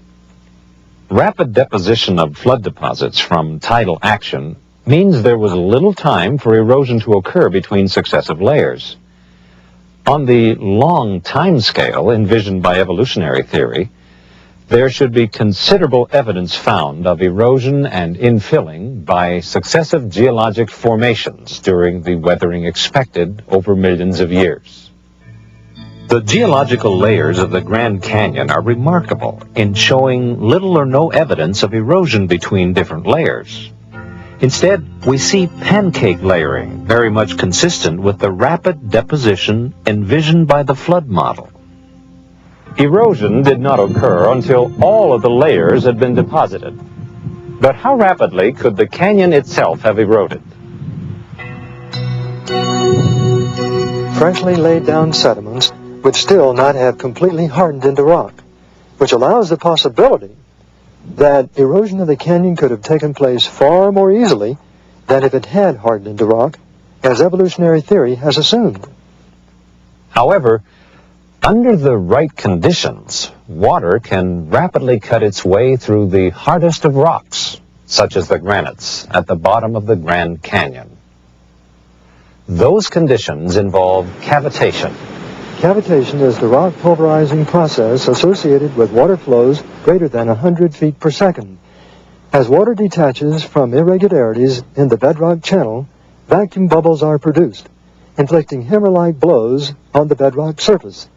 Rapid deposition of flood deposits from tidal action means there was little time for erosion to occur between successive layers. On the long time scale envisioned by evolutionary theory, there should be considerable evidence found of erosion and infilling by successive geologic formations during the weathering expected over millions of years. The geological layers of the Grand Canyon are remarkable in showing little or no evidence of erosion between different layers. Instead, we see pancake layering, very much consistent with the rapid deposition envisioned by the flood model. Erosion did not occur until all of the layers had been deposited. But how rapidly could the canyon itself have eroded? Freshly laid down sediments would still not have completely hardened into rock, which allows the possibility that erosion of the canyon could have taken place far more easily than if it had hardened into rock, as evolutionary theory has assumed. However, under the right conditions, water can rapidly cut its way through the hardest of rocks, such as the granites at the bottom of the Grand Canyon. Those conditions involve cavitation. Cavitation is the rock pulverizing process associated with water flows greater than 100 feet per second. As water detaches from irregularities in the bedrock channel, vacuum bubbles are produced, inflicting hammer-like blows on the bedrock surface,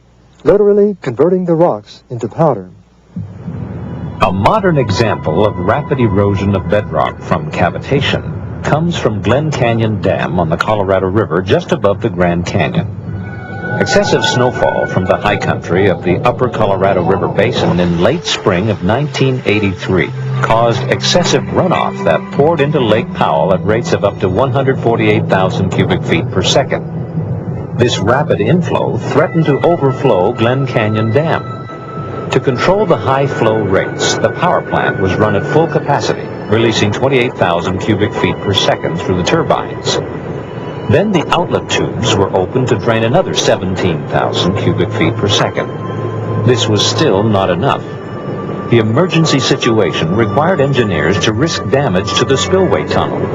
literally converting the rocks into powder. A modern example of rapid erosion of bedrock from cavitation comes from Glen Canyon Dam on the Colorado River just above the Grand Canyon. Excessive snowfall from the high country of the upper Colorado River Basin in late spring of 1983 caused excessive runoff that poured into Lake Powell at rates of up to 148,000 cubic feet per second. This rapid inflow threatened to overflow Glen Canyon Dam. To control the high flow rates, the power plant was run at full capacity, releasing 28,000 cubic feet per second through the turbines. Then the outlet tubes were opened to drain another 17,000 cubic feet per second. This was still not enough. The emergency situation required engineers to risk damage to the spillway tunnel.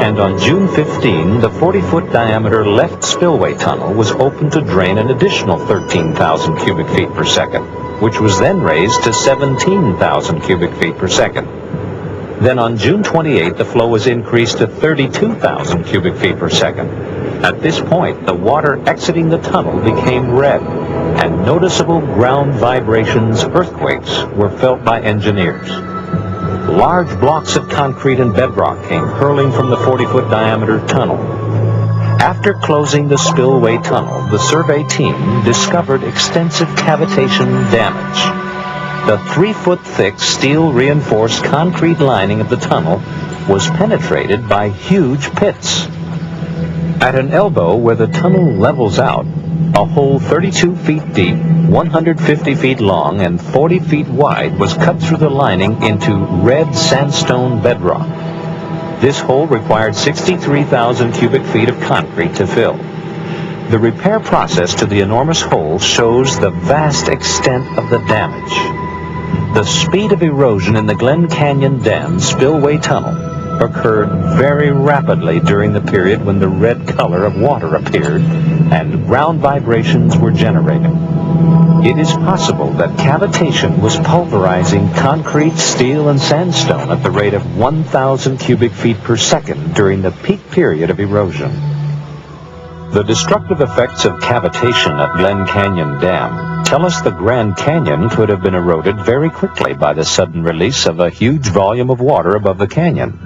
And on June 15, the 40-foot diameter left spillway tunnel was opened to drain an additional 13,000 cubic feet per second, which was then raised to 17,000 cubic feet per second. Then on June 28, the flow was increased to 32,000 cubic feet per second. At this point, the water exiting the tunnel became red, and noticeable ground vibrations, earthquakes, were felt by engineers. Large blocks of concrete and bedrock came hurling from the 40-foot diameter tunnel. After closing the spillway tunnel, the survey team discovered extensive cavitation damage. The 3-foot-thick steel-reinforced concrete lining of the tunnel was penetrated by huge pits. At an elbow where the tunnel levels out, a hole 32 feet deep, 150 feet long, and 40 feet wide was cut through the lining into red sandstone bedrock. This hole required 63,000 cubic feet of concrete to fill. The repair process to the enormous hole shows the vast extent of the damage. The speed of erosion in the Glen Canyon Dam spillway tunnel occurred very rapidly during the period when the red color of water appeared and ground vibrations were generated. It is possible that cavitation was pulverizing concrete, steel, and sandstone at the rate of 1,000 cubic feet per second during the peak period of erosion. The destructive effects of cavitation at Glen Canyon Dam tell us the Grand Canyon could have been eroded very quickly by the sudden release of a huge volume of water above the canyon.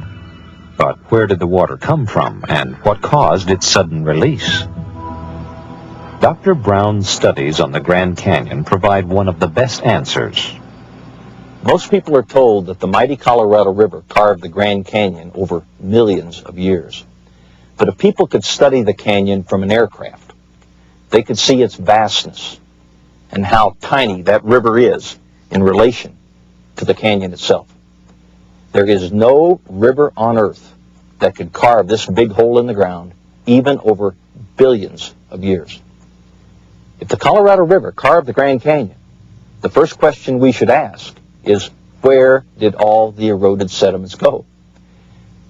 But where did the water come from, and what caused its sudden release? Dr. Brown's studies on the Grand Canyon provide one of the best answers. Most people are told that the mighty Colorado River carved the Grand Canyon over millions of years. But if people could study the canyon from an aircraft, they could see its vastness and how tiny that river is in relation to the canyon itself. There is no river on earth that could carve this big hole in the ground, even over billions of years. If the Colorado River carved the Grand Canyon, the first question we should ask is, where did all the eroded sediments go?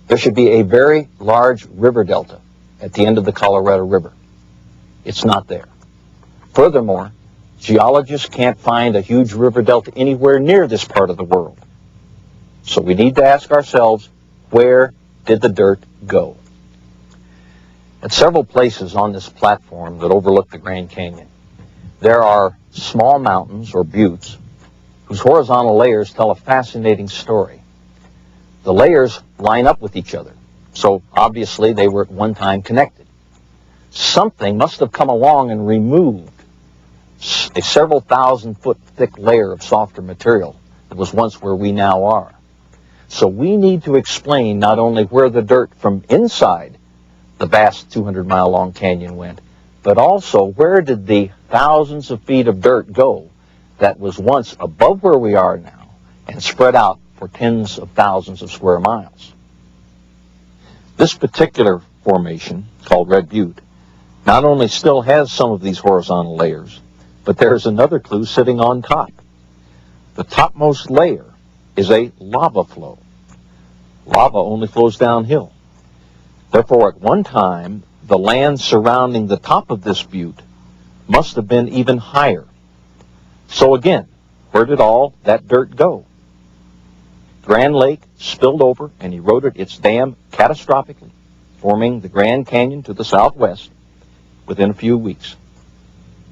There should be a very large river delta at the end of the Colorado River. It's not there. Furthermore, geologists can't find a huge river delta anywhere near this part of the world. So we need to ask ourselves, where did the dirt go? At several places on this platform that overlook the Grand Canyon, there are small mountains or buttes whose horizontal layers tell a fascinating story. The layers line up with each other, so obviously they were at one time connected. Something must have come along and removed a several thousand foot thick layer of softer material that was once where we now are. So we need to explain not only where the dirt from inside the vast 200-mile long canyon went, but also where did the thousands of feet of dirt go that was once above where we are now and spread out for tens of thousands of square miles. This particular formation, called Red Butte, not only still has some of these horizontal layers, but there's another clue sitting on top. The topmost layer is a lava flow. Lava only flows downhill. Therefore, at one time, the land surrounding the top of this butte must have been even higher. So again, where did all that dirt go? Grand Lake spilled over and eroded its dam catastrophically, forming the Grand Canyon to the southwest within a few weeks.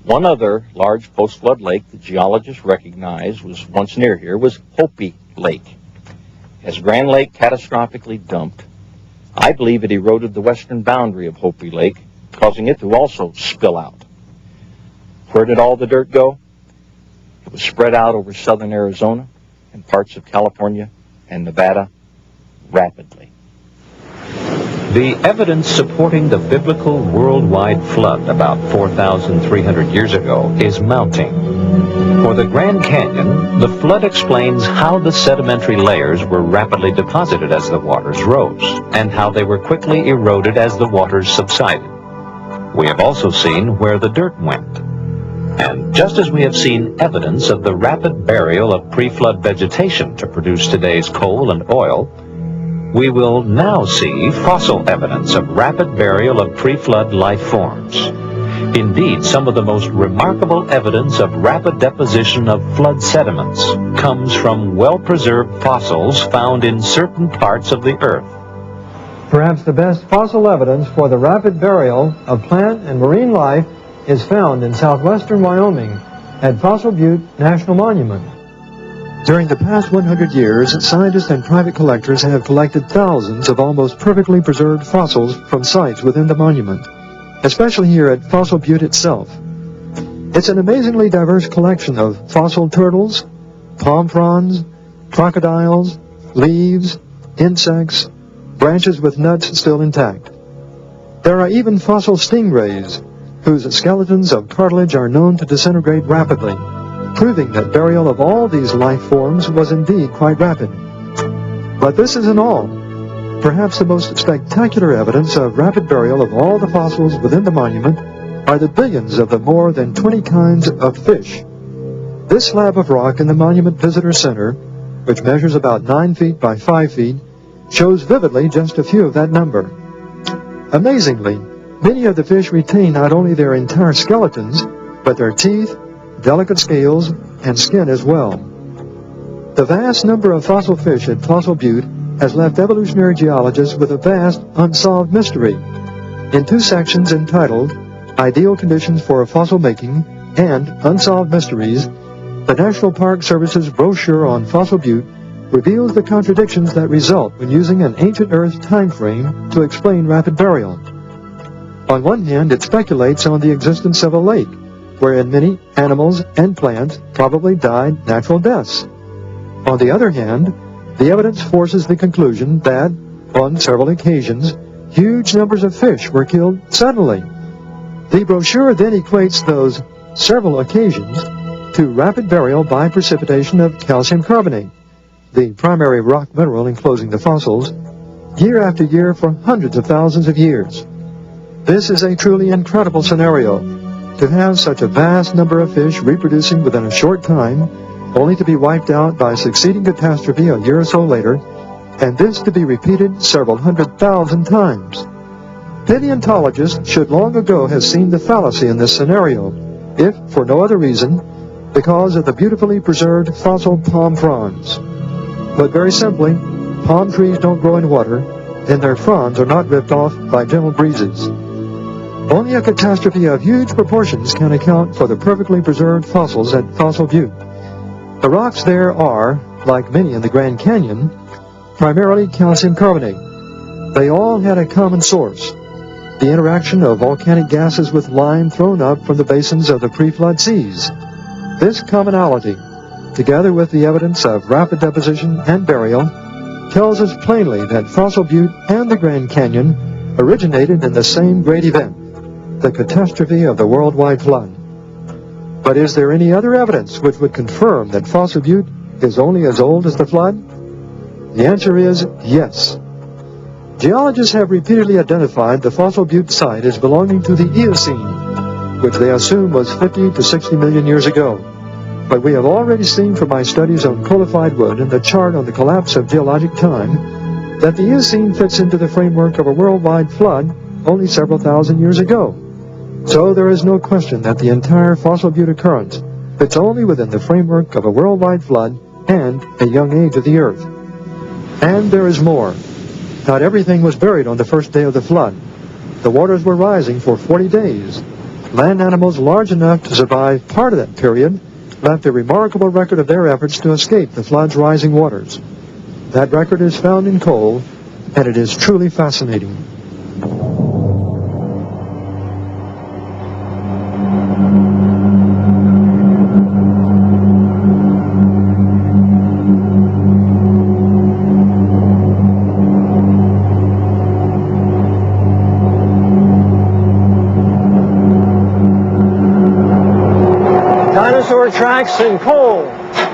One other large post-flood lake that geologists recognize was once near here was Hopi Lake. As Grand Lake catastrophically dumped, I believe it eroded the western boundary of Hopi Lake, causing it to also spill out. Where did all the dirt go? It was spread out over southern Arizona and parts of California and Nevada rapidly. The evidence supporting the biblical worldwide flood about 4,300 years ago is mounting. For the Grand Canyon, the flood explains how the sedimentary layers were rapidly deposited as the waters rose, and how they were quickly eroded as the waters subsided. We have also seen where the dirt went. And just as we have seen evidence of the rapid burial of pre-flood vegetation to produce today's coal and oil, we will now see fossil evidence of rapid burial of pre-flood life forms. Indeed, some of the most remarkable evidence of rapid deposition of flood sediments comes from well-preserved fossils found in certain parts of the earth. Perhaps the best fossil evidence for the rapid burial of plant and marine life is found in southwestern Wyoming at Fossil Butte National Monument. During the past 100 years, scientists and private collectors have collected thousands of almost perfectly preserved fossils from sites within the monument, especially here at Fossil Butte itself. It's an amazingly diverse collection of fossil turtles, palm fronds, crocodiles, leaves, insects, branches with nuts still intact. There are even fossil stingrays, whose skeletons of cartilage are known to disintegrate rapidly, proving that burial of all these life forms was indeed quite rapid. But this isn't all. Perhaps the most spectacular evidence of rapid burial of all the fossils within the monument are the billions of the more than 20 kinds of fish. This slab of rock in the Monument Visitor Center, which measures about 9 feet by 5 feet, shows vividly just a few of that number. Amazingly, many of the fish retain not only their entire skeletons, but their teeth, delicate scales, and skin as well. The vast number of fossil fish at Fossil Butte has left evolutionary geologists with a vast unsolved mystery. In 2 sections entitled Ideal Conditions for Fossil Making and Unsolved Mysteries, the National Park Service's brochure on Fossil Butte reveals the contradictions that result when using an ancient Earth time frame to explain rapid burial. On one hand, it speculates on the existence of a lake, wherein many animals and plants probably died natural deaths. On the other hand, the evidence forces the conclusion that, on several occasions, huge numbers of fish were killed suddenly. The brochure then equates those several occasions to rapid burial by precipitation of calcium carbonate, the primary rock mineral enclosing the fossils, year after year for hundreds of thousands of years. This is a truly incredible scenario, to have such a vast number of fish reproducing within a short time, only to be wiped out by a succeeding catastrophe a year or so later, and this to be repeated several 100,000 times. Paleontologists should long ago have seen the fallacy in this scenario, if for no other reason, because of the beautifully preserved fossil palm fronds. But very simply, palm trees don't grow in water, and their fronds are not ripped off by gentle breezes. Only a catastrophe of huge proportions can account for the perfectly preserved fossils at Fossil Butte. The rocks there are, like many in the Grand Canyon, primarily calcium carbonate. They all had a common source, the interaction of volcanic gases with lime thrown up from the basins of the pre-flood seas. This commonality, together with the evidence of rapid deposition and burial, tells us plainly that Fossil Butte and the Grand Canyon originated in the same great event, the catastrophe of the worldwide flood. But is there any other evidence which would confirm that Fossil Butte is only as old as the flood? The answer is yes. Geologists have repeatedly identified the Fossil Butte site as belonging to the Eocene, which they assume was 50 to 60 million years ago. But we have already seen from my studies on coalified wood and the chart on the collapse of geologic time that the Eocene fits into the framework of a worldwide flood only several thousand years ago. So there is no question that the entire Fossil Butte occurrence fits only within the framework of a worldwide flood and a young age of the Earth. And there is more. Not everything was buried on the first day of the flood. The waters were rising for 40 days. Land animals large enough to survive part of that period left a remarkable record of their efforts to escape the flood's rising waters. That record is found in coal, and it is truly fascinating. tracks in coal.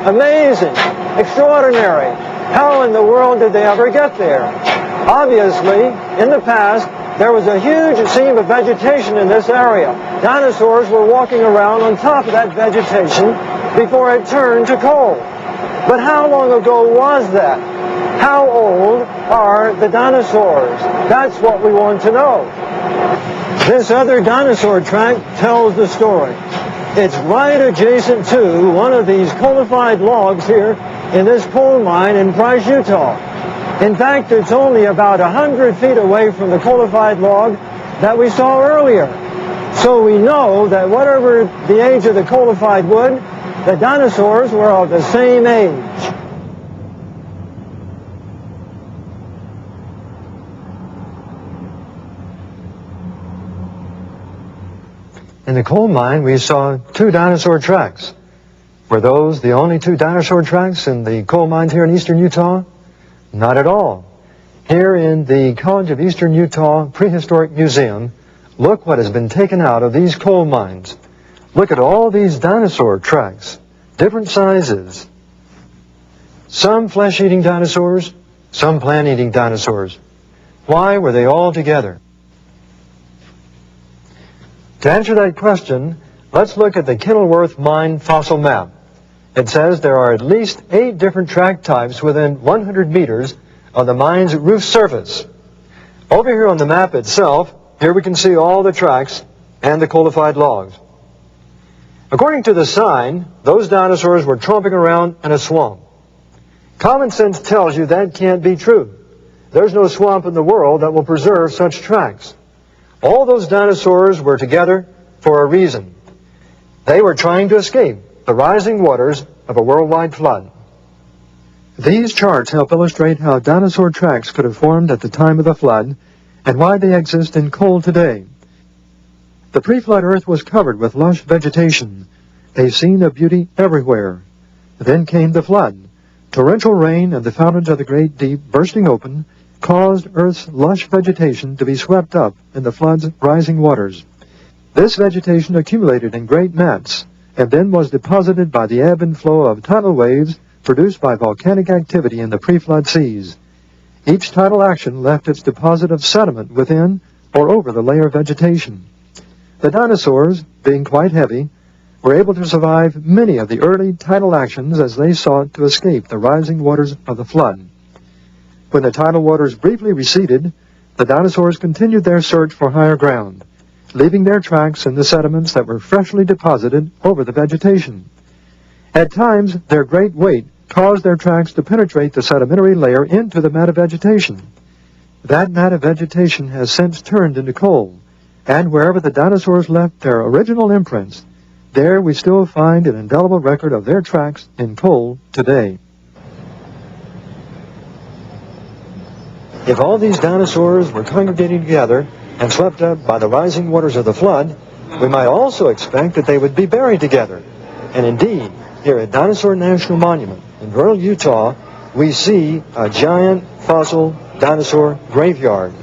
Amazing, extraordinary. How in the world did they ever get there? Obviously, in the past, there was a huge seam of vegetation in this area. Dinosaurs were walking around on top of that vegetation before it turned to coal. But how long ago was that? How old are the dinosaurs? That's what we want to know. This other dinosaur track tells the story. It's right adjacent to one of these coalified logs here in this coal mine in Price, Utah. In fact, it's only about 100 feet away from the coalified log that we saw earlier. So we know that whatever the age of the coalified wood, the dinosaurs were of the same age. In the coal mine, we saw 2 dinosaur tracks. Were those the only 2 dinosaur tracks in the coal mines here in eastern Utah? Not at all. Here in the College of Eastern Utah Prehistoric Museum, look what has been taken out of these coal mines. Look at all these dinosaur tracks, different sizes. Some flesh-eating dinosaurs, some plant-eating dinosaurs. Why were they all together? To answer that question, let's look at the Kenilworth Mine fossil map. It says there are at least 8 different track types within 100 meters of the mine's roof surface. Over here on the map itself, here we can see all the tracks and the coalified logs. According to the sign, those dinosaurs were tromping around in a swamp. Common sense tells you that can't be true. There's no swamp in the world that will preserve such tracks. All those dinosaurs were together for a reason. They were trying to escape the rising waters of a worldwide flood. These charts help illustrate how dinosaur tracks could have formed at the time of the flood and why they exist in coal today. The pre-flood earth was covered with lush vegetation, a scene of beauty everywhere. Then came the flood. Torrential rain and the fountains of the great deep bursting open caused Earth's lush vegetation to be swept up in the flood's rising waters. This vegetation accumulated in great mats and then was deposited by the ebb and flow of tidal waves produced by volcanic activity in the pre-flood seas. Each tidal action left its deposit of sediment within or over the layer of vegetation. The dinosaurs, being quite heavy, were able to survive many of the early tidal actions as they sought to escape the rising waters of the flood. When the tidal waters briefly receded, the dinosaurs continued their search for higher ground, leaving their tracks in the sediments that were freshly deposited over the vegetation. At times, their great weight caused their tracks to penetrate the sedimentary layer into the mat of vegetation. That mat of vegetation has since turned into coal, and wherever the dinosaurs left their original imprints, there we still find an indelible record of their tracks in coal today. If all these dinosaurs were congregating together and swept up by the rising waters of the flood, we might also expect that they would be buried together. And indeed, here at Dinosaur National Monument in rural Utah, we see a giant fossil dinosaur graveyard.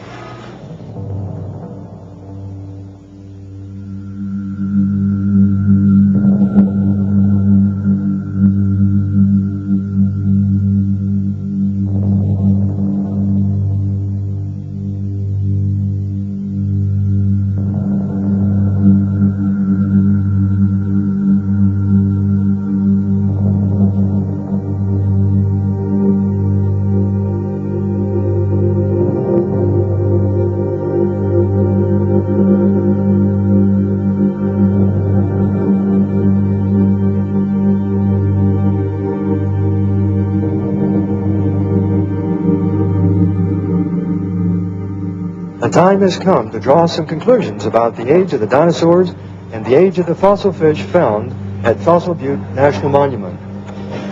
The time has come to draw some conclusions about the age of the dinosaurs and the age of the fossil fish found at Fossil Butte National Monument.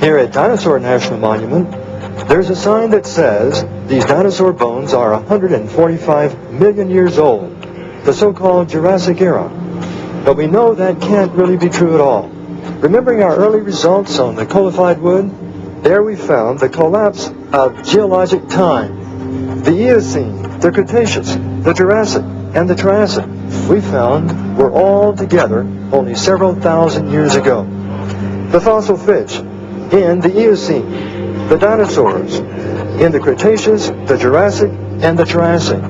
Here at Dinosaur National Monument, there's a sign that says these dinosaur bones are 145 million years old, the so-called Jurassic era. But we know that can't really be true at all. Remembering our early results on the coalified wood, there we found the collapse of geologic time. The Eocene, the Cretaceous, the Jurassic, and the Triassic we found were all together only several thousand years ago. the fossil fish in the Eocene, the dinosaurs in the Cretaceous, the Jurassic, and the Triassic,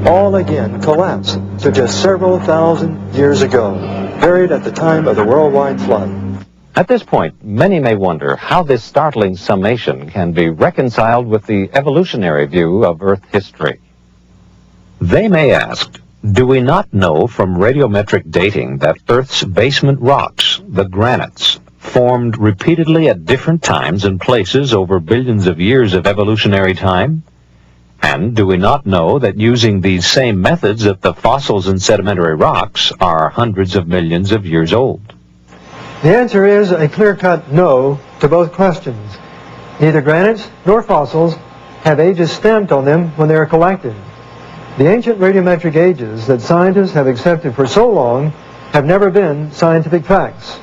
all again collapsed to just several thousand years ago, buried at the time of the worldwide flood. At this point, many may wonder how this startling summation can be reconciled with the evolutionary view of Earth history. They may ask, do we not know from radiometric dating that Earth's basement rocks, the granites, formed repeatedly at different times and places over billions of years of evolutionary time? And do we not know that using these same methods that the fossils and sedimentary rocks are hundreds of millions of years old? The answer is a clear-cut no to both questions. Neither granites nor fossils have ages stamped on them when they are collected. The ancient radiometric ages that scientists have accepted for so long have never been scientific facts.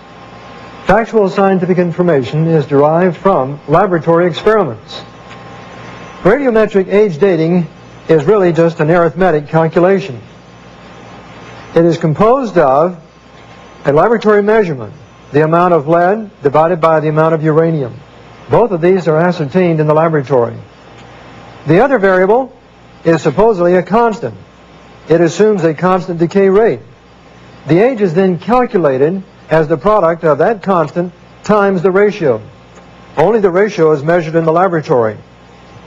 Factual scientific information is derived from laboratory experiments. Radiometric age dating is really just an arithmetic calculation. It is composed of a laboratory measurement, the amount of lead divided by the amount of uranium. Both of these are ascertained in the laboratory. The other variable is supposedly a constant. It assumes a constant decay rate. The age is then calculated as the product of that constant times the ratio. Only the ratio is measured in the laboratory.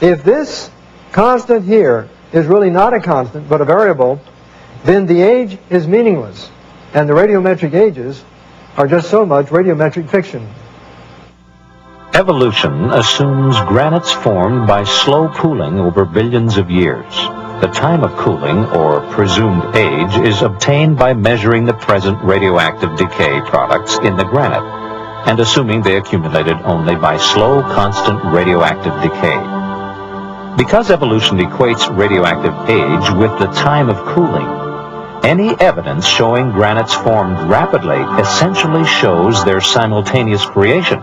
If this constant here is really not a constant but a variable, then the age is meaningless, and the radiometric ages are just so much radiometric fiction. Evolution assumes granites formed by slow cooling over billions of years. The time of cooling, or presumed age, is obtained by measuring the present radioactive decay products in the granite, and assuming they accumulated only by slow, constant radioactive decay. Because evolution equates radioactive age with the time of cooling, any evidence showing granites formed rapidly essentially shows their simultaneous creation.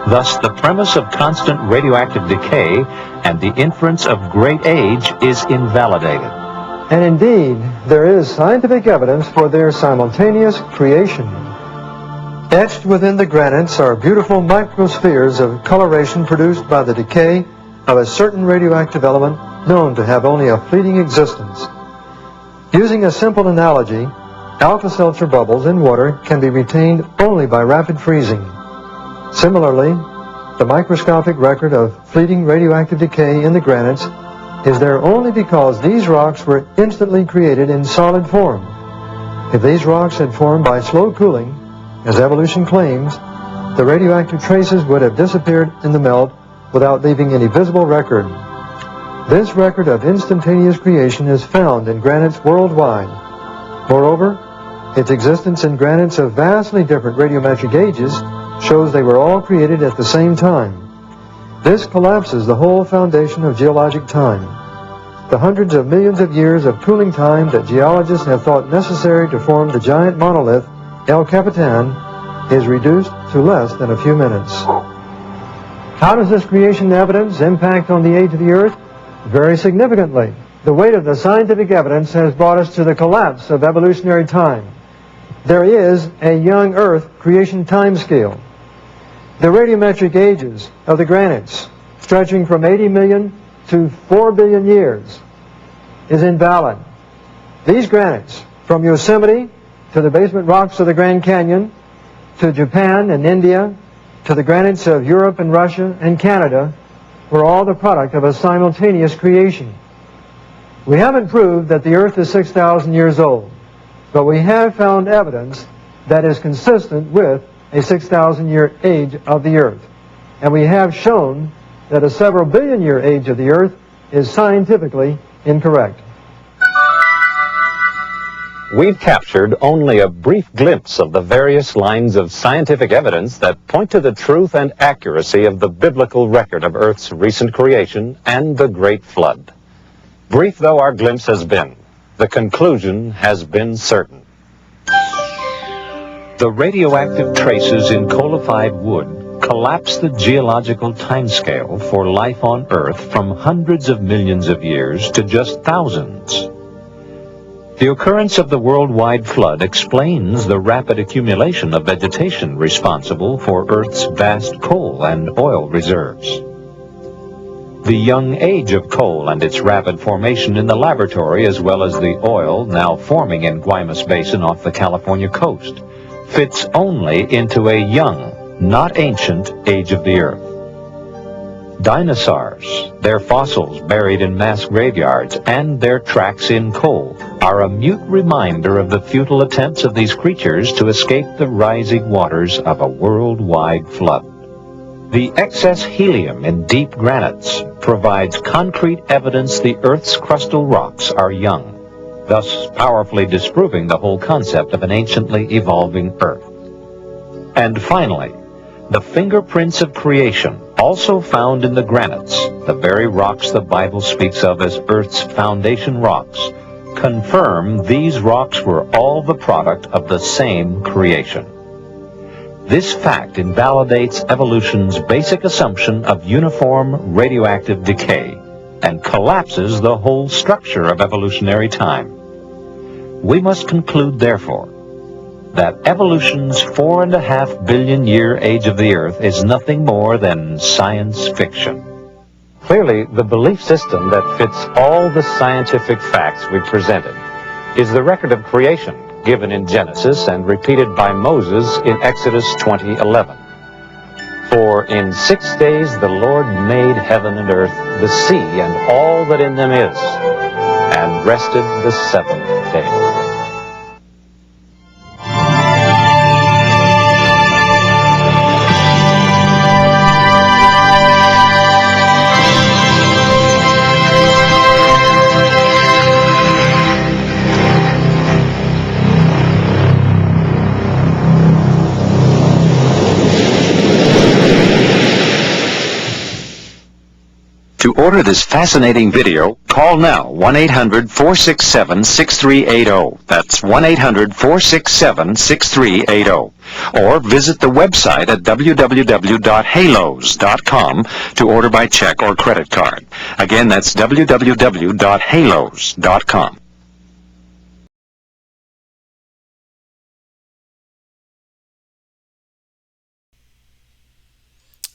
Thus, the premise of constant radioactive decay and the inference of great age is invalidated. And indeed, there is scientific evidence for their simultaneous creation. Etched within the granites are beautiful microspheres of coloration produced by the decay of a certain radioactive element known to have only a fleeting existence. Using a simple analogy, Alka-Seltzer bubbles in water can be retained only by rapid freezing. Similarly, the microscopic record of fleeting radioactive decay in the granites is there only because these rocks were instantly created in solid form. If these rocks had formed by slow cooling, as evolution claims, the radioactive traces would have disappeared in the melt without leaving any visible record. This record of instantaneous creation is found in granites worldwide. Moreover, its existence in granites of vastly different radiometric ages shows they were all created at the same time. This collapses the whole foundation of geologic time. The hundreds of millions of years of cooling time that geologists have thought necessary to form the giant monolith El Capitan is reduced to less than a few minutes. How does this creation evidence impact on the age of the Earth? Very significantly. The weight of the scientific evidence has brought us to the collapse of evolutionary time. There is a young Earth creation timescale. The radiometric ages of the granites, stretching from 80 million to 4 billion years, is invalid. These granites, from Yosemite to the basement rocks of the Grand Canyon, to Japan and India, to the granites of Europe and Russia and Canada, were all the product of a simultaneous creation. We haven't proved that the Earth is 6,000 years old, but we have found evidence that is consistent with a 6,000-year age of the Earth. And we have shown that a several billion-year age of the Earth is scientifically incorrect. We've captured only a brief glimpse of the various lines of scientific evidence that point to the truth and accuracy of the biblical record of Earth's recent creation and the Great Flood. Brief though our glimpse has been, the conclusion has been certain. The radioactive traces in coalified wood collapse the geological timescale for life on Earth from hundreds of millions of years to just thousands. The occurrence of the worldwide flood explains the rapid accumulation of vegetation responsible for Earth's vast coal and oil reserves. The young age of coal and its rapid formation in the laboratory, as well as the oil now forming in Guaymas Basin off the California coast, fits only into a young, not ancient, age of the Earth. Dinosaurs, their fossils buried in mass graveyards, and their tracks in coal are a mute reminder of the futile attempts of these creatures to escape the rising waters of a worldwide flood. The excess helium in deep granites provides concrete evidence the Earth's crustal rocks are young, thus powerfully disproving the whole concept of an anciently evolving Earth. And finally, the fingerprints of creation, also found in the granites, the very rocks the Bible speaks of as Earth's foundation rocks, confirm these rocks were all the product of the same creation. This fact invalidates evolution's basic assumption of uniform radioactive decay and collapses the whole structure of evolutionary time. We must conclude, therefore, that evolution's 4.5 billion year age of the Earth is nothing more than science fiction. Clearly, the belief system that fits all the scientific facts we presented is the record of creation given in Genesis and repeated by Moses in Exodus 20:11. For in 6 days the Lord made heaven and earth, the sea, and all that in them is, and rested the seventh day. To order this fascinating video, call now 1-800-467-6380. That's 1-800-467-6380. Or visit the website at www.halos.com to order by check or credit card. Again, that's www.halos.com.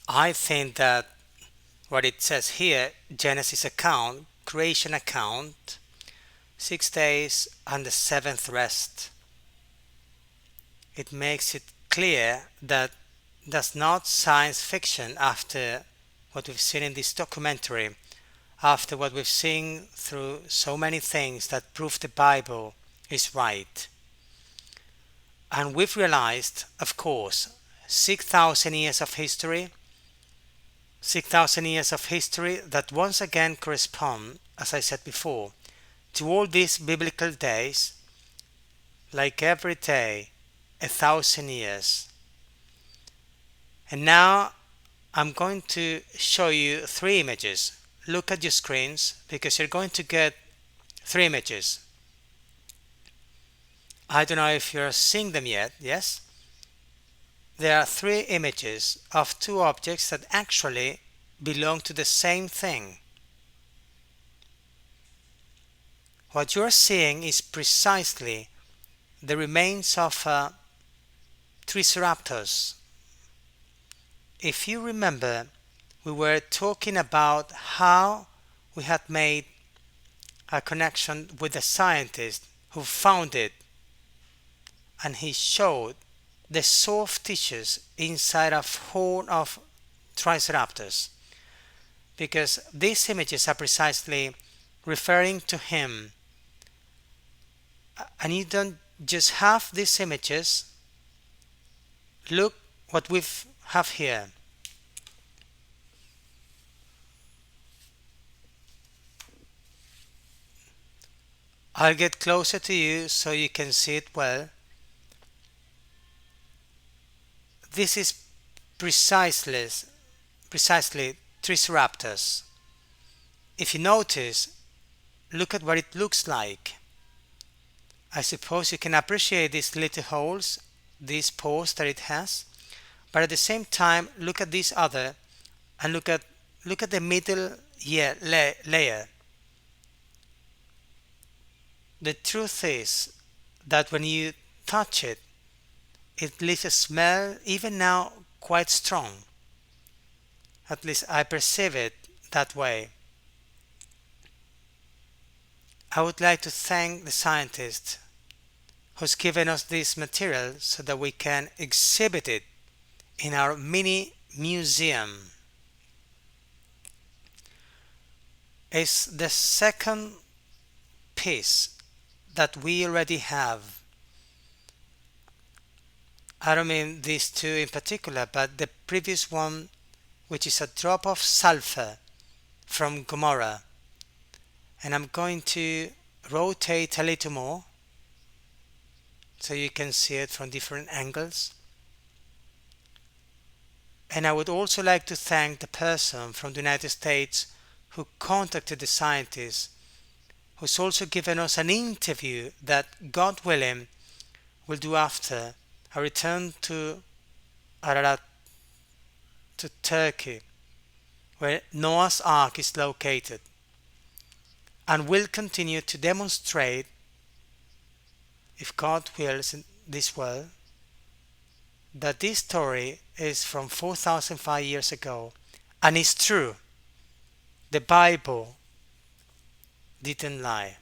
I think that what it says here, Genesis account, creation account, 6 days and the seventh rest. It makes it clear that that's not science fiction after what we've seen in this documentary, after what we've seen through so many things that prove the Bible is right. And we've realized, of course, 6,000 years of history, 6,000 years of history that once again correspond, as I said before, to all these biblical days, like every day, 1,000 years. And now I'm going to show you 3 images. Look at your screens because you're going to get 3 images. I don't know if you're seeing them yet, yes? There are 3 images of 2 objects that actually belong to the same thing. What you're seeing is precisely the remains of a Triceratops. If you remember, we were talking about how we had made a connection with the scientist who found it, and he showed the soft tissues inside of horn of Triceratops, because these images are precisely referring to him. And you don't just have these images. Look what we have here. I'll get closer to you so you can see it well. This is precisely Triceratops. If you notice, look at what it looks like. I suppose you can appreciate these little holes, these pores that it has, but at the same time look at this other, and look at the middle layer. The truth is that when you touch it, it leaves a smell even now quite strong. At least I perceive it that way. I would like to thank the scientist who's given us this material so that we can exhibit it in our mini museum. It's the second piece that we already have. I don't mean these two in particular, but the previous one, which is a drop of sulfur from Gomorrah. And I'm going to rotate a little more so you can see it from different angles. And I would also like to thank the person from the United States who contacted the scientist, who's also given us an interview that, God willing, we'll do after a return to Ararat, to Turkey, where Noah's Ark is located, and will continue to demonstrate, if God wills in this world, that this story is from 4,005 years ago and is true. The Bible didn't lie.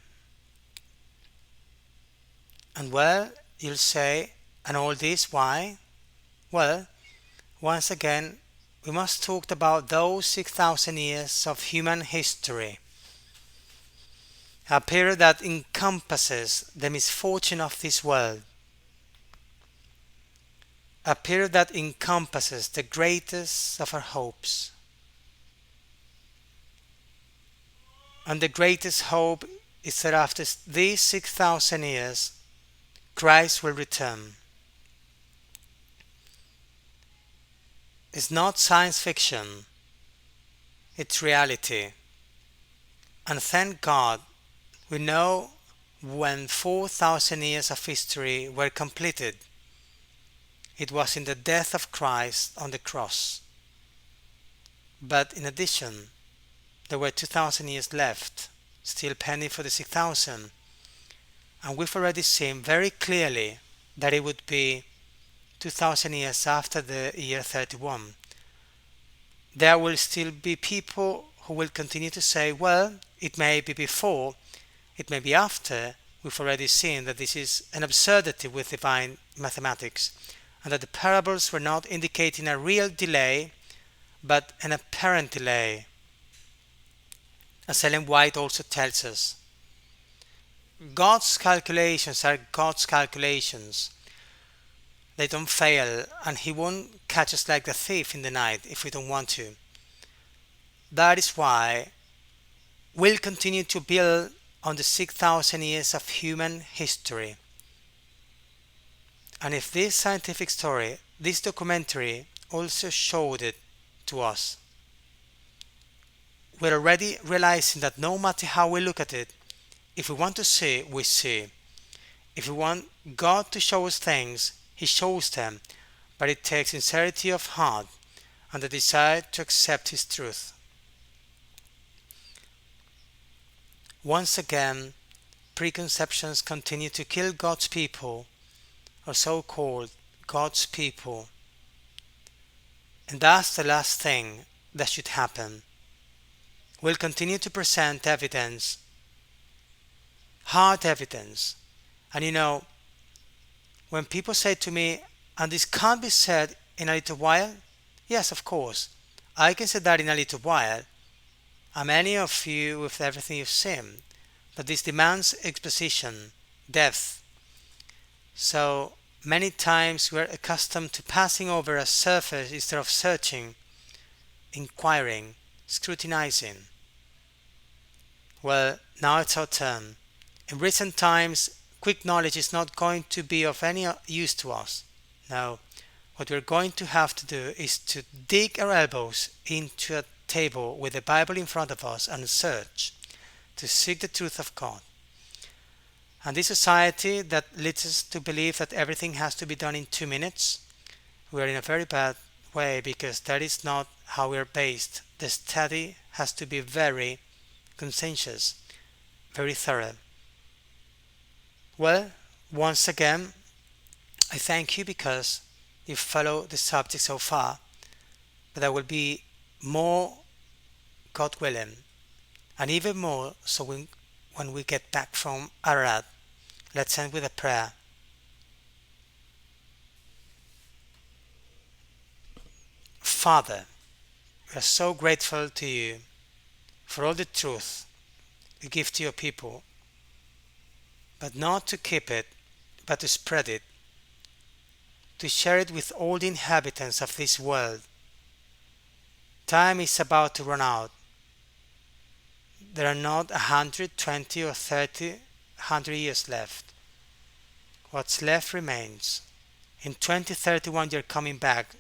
And well, you'll say, and all this why? Well, once again, we must talk about those 6,000 years of human history, a period that encompasses the misfortune of this world, a period that encompasses the greatest of our hopes. And the greatest hope is that after these 6,000 years, Christ will return. It's not science fiction, it's reality. And thank God, we know when 4,000 years of history were completed. It was in the death of Christ on the cross. But in addition, there were 2,000 years left, still pending for the 6,000. And we've already seen very clearly that it would be 2,000 years after the year 31. There will still be people who will continue to say, well, it may be before, it may be after. We've already seen that this is an absurdity with divine mathematics, and that the parables were not indicating a real delay, but an apparent delay. As Ellen White also tells us, God's calculations are God's calculations. They don't fail, and He won't catch us like the thief in the night if we don't want to. That is why we'll continue to build on the 6,000 years of human history. And if this scientific story, this documentary also showed it to us, we're already realizing that no matter how we look at it, if we want to see, we see. If we want God to show us things, He shows them, but it takes sincerity of heart and the desire to accept His truth. Once again, preconceptions continue to kill God's people, or so-called God's people. And that's the last thing that should happen. We'll continue to present evidence, hard evidence. And you know, when people say to me, and this can't be said in a little while, yes, of course, I can say that in a little while, and many of you with everything you've seen, but this demands exposition, depth. So many times we're accustomed to passing over a surface instead of searching, inquiring, scrutinizing. Well, now it's our turn. In recent times, quick knowledge is not going to be of any use to us. No, what we're going to have to do is to dig our elbows into a table with the Bible in front of us and search, to seek the truth of God. And this society that leads us to believe that everything has to be done in 2 minutes, we are in a very bad way, because that is not how we are based. The study has to be very conscientious, very thorough. Well, once again, I thank you because you follow the subject so far, but there will be more, God willing, and even more so when we get back from Ararat. Let's end with a prayer. Father, we are so grateful to you for all the truth you give to your people, but not to keep it, but to spread it, to share it with all the inhabitants of this world. Time is about to run out. There are not 120 or 30, 100 years left. What's left remains. In 2031 you're coming back.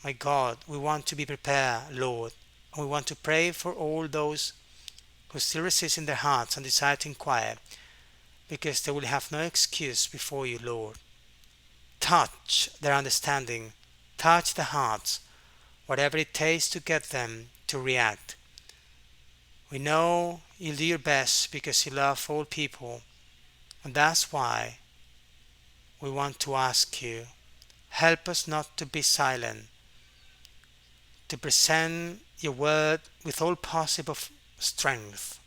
My God, we want to be prepared, Lord, and we want to pray for all those who still resist in their hearts and desire to inquire, because they will have no excuse before you, Lord. Touch their understanding, touch their hearts, whatever it takes to get them to react. We know you'll do your best because you love all people, and that's why we want to ask you, help us not to be silent, to present your word with all possible strength.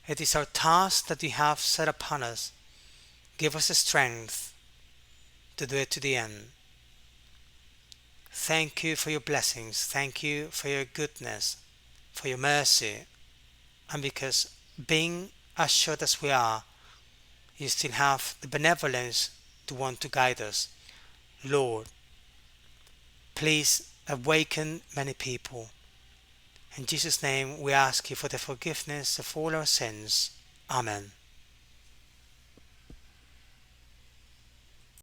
It is our task that you have set upon us. Give us the strength to do it to the end. Thank you for your blessings. Thank you for your goodness, for your mercy, and because being as short as we are, you still have the benevolence to want to guide us. Lord, please awaken many people. In Jesus' name we ask you for the forgiveness of all our sins. Amen.